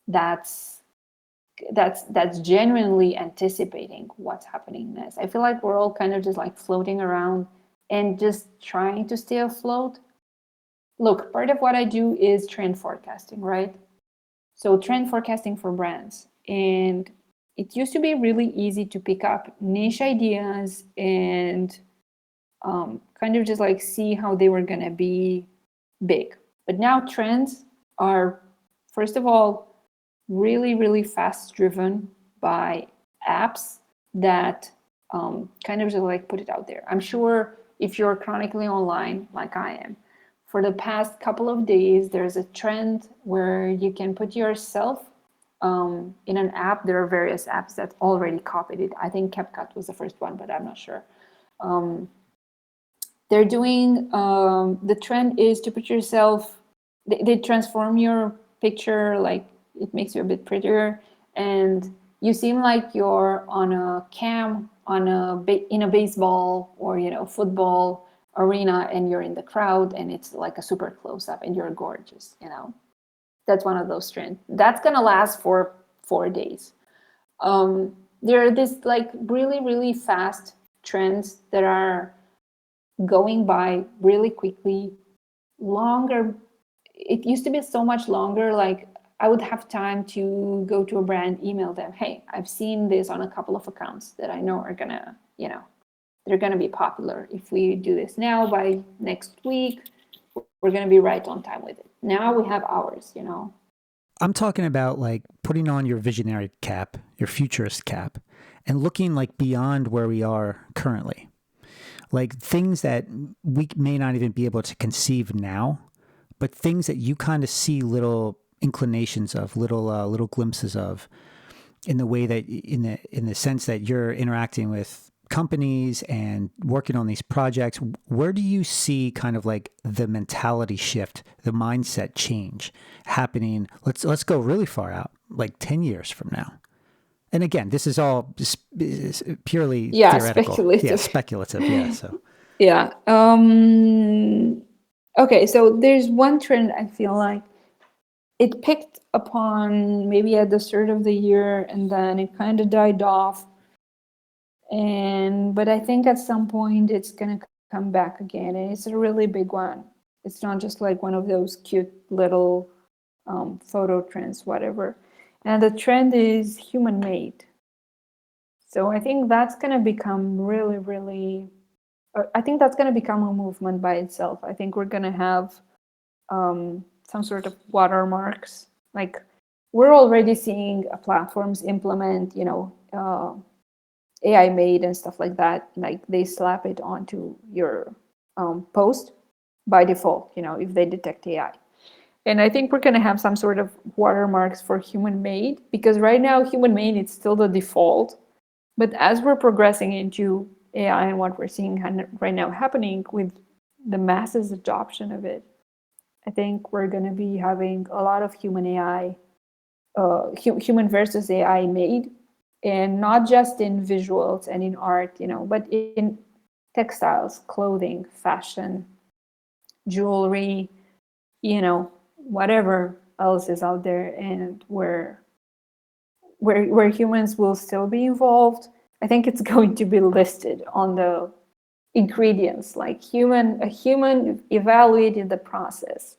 that's genuinely anticipating what's happening next. I feel like we're all kind of just like floating around and just trying to stay afloat. Look, part of what I do is trend forecasting, right? So trend forecasting for brands. And it used to be really easy to pick up niche ideas and kind of just like see how they were going to be big. But now trends are, first of all, really, really fast driven by apps that kind of just like put it out there. I'm sure if you're chronically online, like I am, for the past couple of days, there's a trend where you can put yourself in an app. There are various apps that already copied it. I think CapCut was the first one, but I'm not sure. They're doing, the trend is to put yourself, they transform your picture, like it makes you a bit prettier, and you seem like you're on a cam in a baseball or football arena, and you're in the crowd, and it's like a super close up, and you're gorgeous. That's one of those trends. That's gonna last for 4 days. There are this like really, really fast trends that are going by really quickly. Longer, it used to be so much longer. Like I would have time to go to a brand, email them, hey, I've seen this on a couple of accounts that I know are gonna, they're gonna be popular. If we do this now, by next week, we're gonna be right on time with it. Now we have hours, I'm talking about like putting on your visionary cap, your futurist cap, and looking like beyond where we are currently. Like things that we may not even be able to conceive now, but things that you kind of see little inclinations of, little glimpses of, in the way that, in the sense that you're interacting with companies and working on these projects. Where do you see kind of like the mentality shift, the mindset change happening? Let's go really far out, like 10 years from now. And again, this is all purely theoretical. Speculative. Yeah, speculative. Yeah. So. Yeah. Okay. So there's one trend I feel like it picked upon maybe at the start of the year, and then it kind of died off. But I think at some point it's gonna come back again, and it's a really big one. It's not just like one of those cute little photo trends, whatever. And the trend is human made. So I think that's going to become really, really, I think that's going to become a movement by itself. I think we're going to have some sort of watermarks. Like we're already seeing platforms implement, AI made and stuff like that. Like they slap it onto your post by default, if they detect AI. And I think we're going to have some sort of watermarks for human made, because right now human made is still the default. But as we're progressing into AI and what we're seeing right now happening with the masses adoption of it, I think we're going to be having a lot of human AI, human versus AI made, and not just in visuals and in art, but in textiles, clothing, fashion, jewelry, whatever else is out there, and where humans will still be involved. I think it's going to be listed on the ingredients, like a human evaluated the process,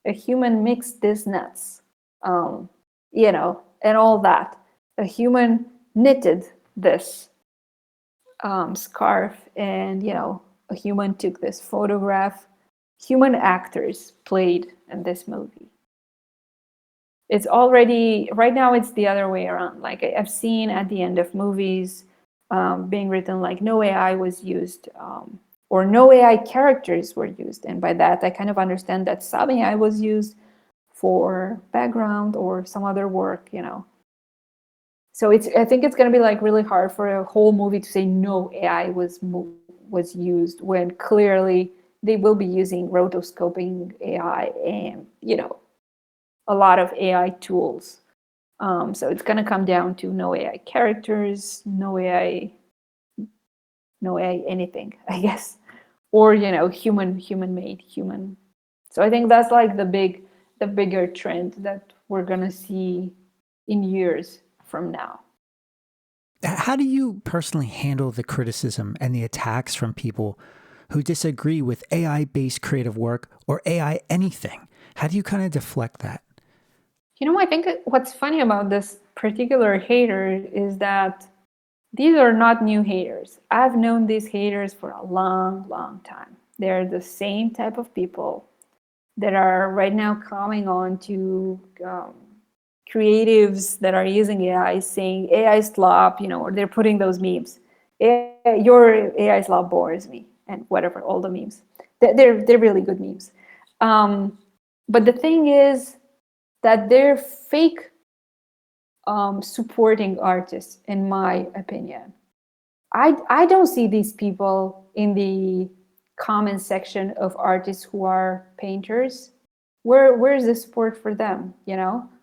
a human mixed these nuts, and all that. A human knitted this scarf, and a human took this photograph. Human actors played in this movie. It's already, right now it's the other way around. Like I've seen at the end of movies being written like no AI was used, or no AI characters were used. And by that, I kind of understand that some AI was used for background or some other work, So I think it's going to be like really hard for a whole movie to say no AI was used, when clearly they will be using rotoscoping AI and, a lot of AI tools. So it's going to come down to no AI characters, no AI anything, I guess, or human made. So I think that's like the bigger trend that we're going to see in years from now. How do you personally handle the criticism and the attacks from people who disagree with AI-based creative work or AI anything? How do you kind of deflect that? I think what's funny about this particular hater is that these are not new haters. I've known these haters for a long, long time. They're the same type of people that are right now coming on to creatives that are using AI, saying AI slop, or they're putting those memes. Your AI slop bores me, and whatever, all the memes. They're really good memes. But the thing is that they're fake supporting artists, in my opinion. I don't see these people in the comment section of artists who are painters. Where's the support for them?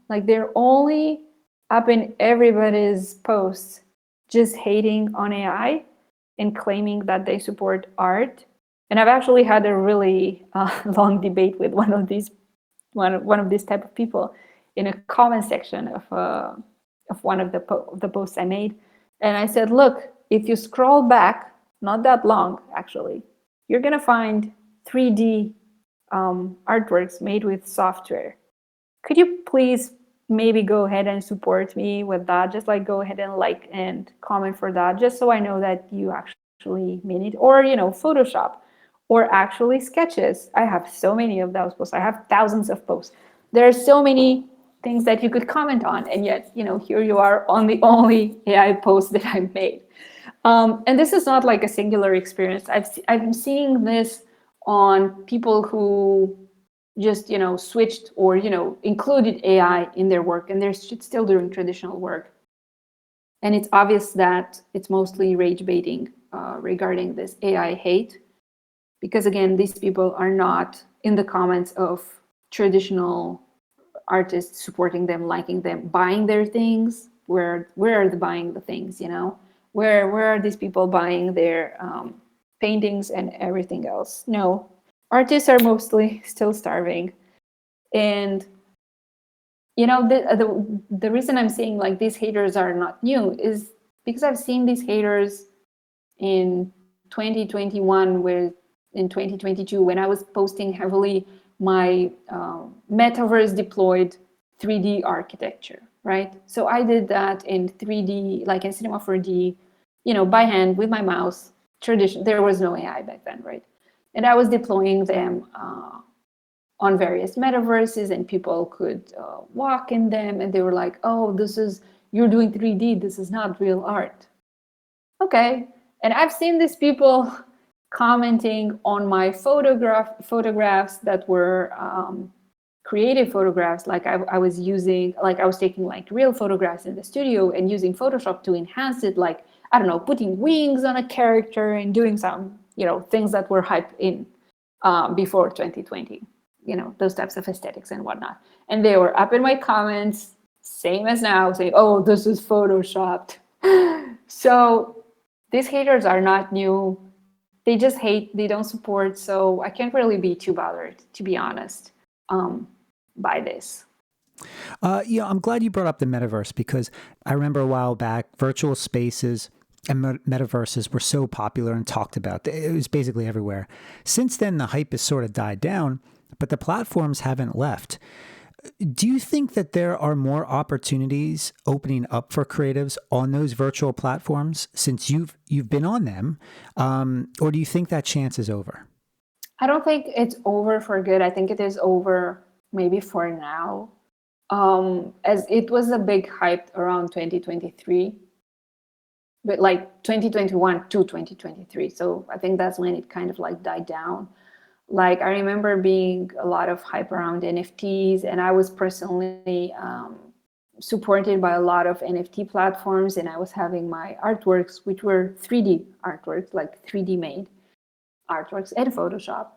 Like they're only up in everybody's posts, just hating on AI and claiming that they support art. And I've actually had a really long debate with one of these type of people in a comment section of one of the posts I made. And I said, look, if you scroll back, not that long actually, you're going to find 3D artworks made with software. Could you please maybe go ahead and support me with that? Just like go ahead and like and comment for that, just so I know that you actually made it. Or, Photoshop, or actually sketches. I have so many of those posts. I have thousands of posts. There are so many things that you could comment on, and yet, here you are on the only AI post that I've made. And this is not like a singular experience. I'm seeing this on people who just switched or included AI in their work, and they're still doing traditional work. And it's obvious that it's mostly rage baiting regarding this AI hate, because again, these people are not in the comments of traditional artists supporting them, liking them, buying their things. Where are they buying the things? Where are these people buying their paintings and everything else? No, artists are mostly still starving. And the reason I'm saying like these haters are not new is because I've seen these haters in 2021, where in 2022, when I was posting heavily my metaverse deployed 3D architecture, right? So I did that in 3D, like in Cinema 4D, by hand with my mouse. There was no AI back then, right? And I was deploying them on various metaverses, and people could walk in them, and they were like, "Oh, you're doing 3D. This is not real art." Okay, and I've seen these people commenting on my photographs that were creative photographs. Like I was taking like real photographs in the studio and using Photoshop to enhance it, like, I don't know, putting wings on a character and doing some, things that were hype in before 2020, those types of aesthetics and whatnot. And they were up in my comments, same as now, saying, "Oh, this is Photoshopped." So these haters are not new. They just hate, they don't support. So I can't really be too bothered, to be honest, by this. I'm glad you brought up the metaverse, because I remember a while back, virtual spaces and metaverses were so popular and talked about. It was basically everywhere. Since then, the hype has sort of died down, but the platforms haven't left. Do you think that there are more opportunities opening up for creatives on those virtual platforms since you've been on them, or do you think that chance is over? I don't think it's over for good. I think it is over maybe for now, as it was a big hype around 2023, but like 2021 to 2023. So I think that's when it kind of like died down. Like I remember being a lot of hype around NFTs, and I was personally supported by a lot of NFT platforms, and I was having my artworks, which were 3D artworks, like 3D made artworks in Photoshop.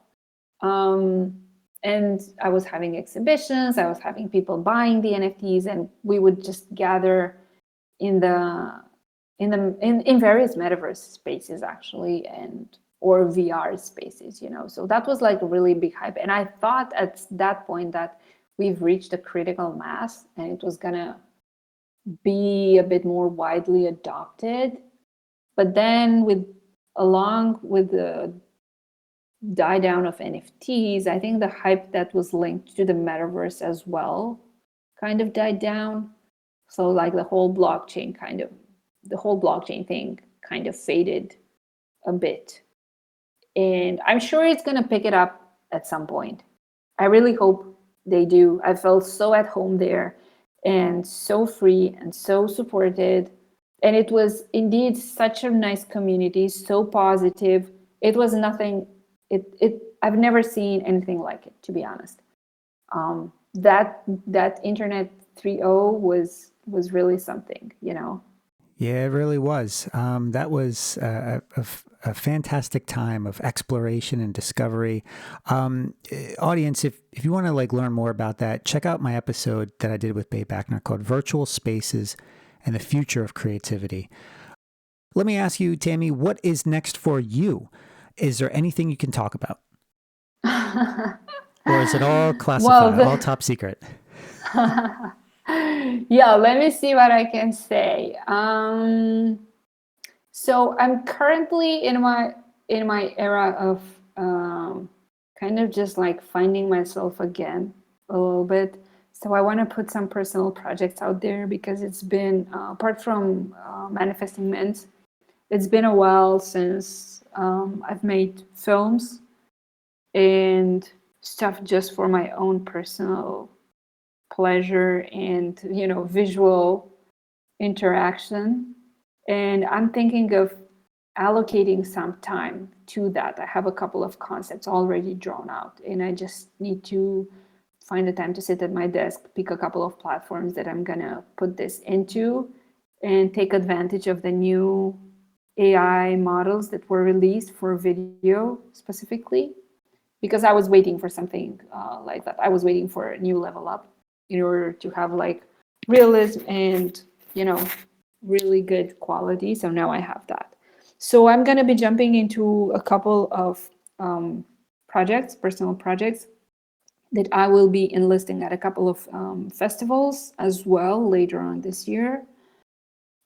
And I was having exhibitions, I was having people buying the NFTs, and we would just gather in various metaverse spaces actually, or VR spaces, So that was like a really big hype. And I thought at that point that we've reached a critical mass and it was gonna be a bit more widely adopted. But then along with the die down of NFTs, I think the hype that was linked to the metaverse as well kind of died down. So like the whole blockchain kind of the whole blockchain thing kind of faded a bit. And I'm sure it's going to pick it up at some point. I really hope they do. I felt so at home there and so free and so supported. And it was indeed such a nice community, so positive. It was nothing, I've never seen anything like it, to be honest. That Internet 3.0 was really something, you know? Yeah, it really was. That was a fantastic time of exploration and discovery. Audience, if you want to like learn more about that, check out my episode that I did with Babe Backner called Virtual Spaces and the Future of Creativity. Let me ask you, Tammy, what is next for you? Is there anything you can talk about? Or is it all classified, all top secret? Yeah, let me see what I can say. So I'm currently in my era of kind of just like finding myself again a little bit. So I want to put some personal projects out there because it's been, apart from manifesting mint, it's been a while since I've made films and stuff just for my own personal pleasure and, you know, visual interaction. And I'm thinking of allocating some time to that. I have a couple of concepts already drawn out, and I just need to find the time to sit at my desk, pick a couple of platforms that I'm gonna put this into, and take advantage of the new AI models that were released for video specifically, because I was waiting for something like that. I was waiting for a new level up in order to have like realism and, you know, really good quality. So now I have that. So I'm going to be jumping into a couple of projects, personal projects, that I will be enlisting at a couple of festivals as well later on this year.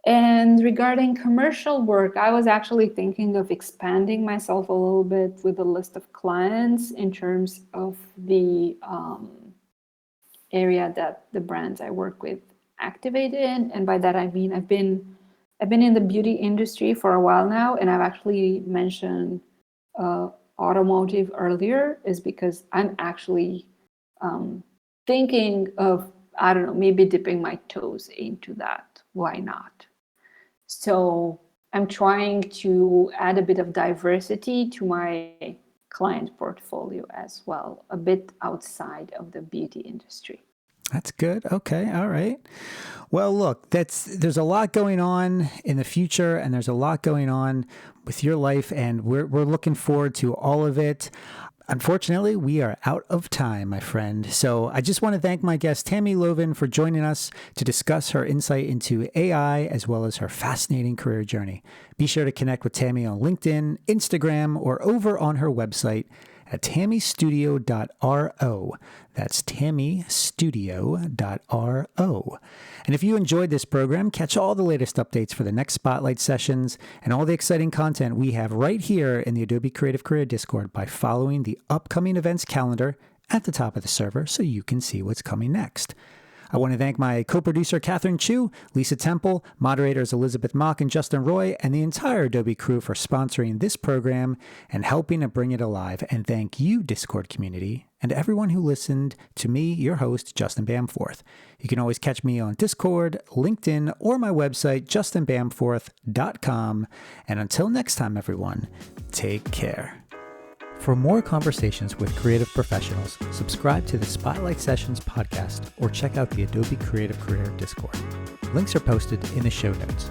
And regarding commercial work, I was actually thinking of expanding myself a little bit with a list of clients in terms of the area that the brands I work with activate in. And by that I mean I've been in the beauty industry for a while now, and I've actually mentioned automotive earlier, is because I'm actually thinking of, I don't know, maybe dipping my toes into that. Why not? So I'm trying to add a bit of diversity to my client portfolio as well, a bit outside of the beauty industry. That's good. Okay. All right. Well, look, there's a lot going on in the future, and there's a lot going on with your life, and we're looking forward to all of it. Unfortunately, we are out of time, my friend. So I just want to thank my guest, Tammy Lovin, for joining us to discuss her insight into AI as well as her fascinating career journey. Be sure to connect with Tammy on LinkedIn, Instagram, or over on her website at tammystudio.ro. That's tammystudio.ro. And if you enjoyed this program, catch all the latest updates for the next Spotlight sessions and all the exciting content we have right here in the Adobe Creative Career Discord by following the upcoming events calendar at the top of the server so you can see what's coming next. I want to thank my co-producer, Catherine Chu, Lisa Temple, moderators Elizabeth Mock and Justin Roy, and the entire Adobe crew for sponsoring this program and helping to bring it alive. And thank you, Discord community, and everyone who listened to me, your host, Justin Bamforth. You can always catch me on Discord, LinkedIn, or my website, justinbamforth.com. And until next time, everyone, take care. For more conversations with creative professionals, subscribe to the Spotlight Sessions podcast or check out the Adobe Creative Career Discord. Links are posted in the show notes.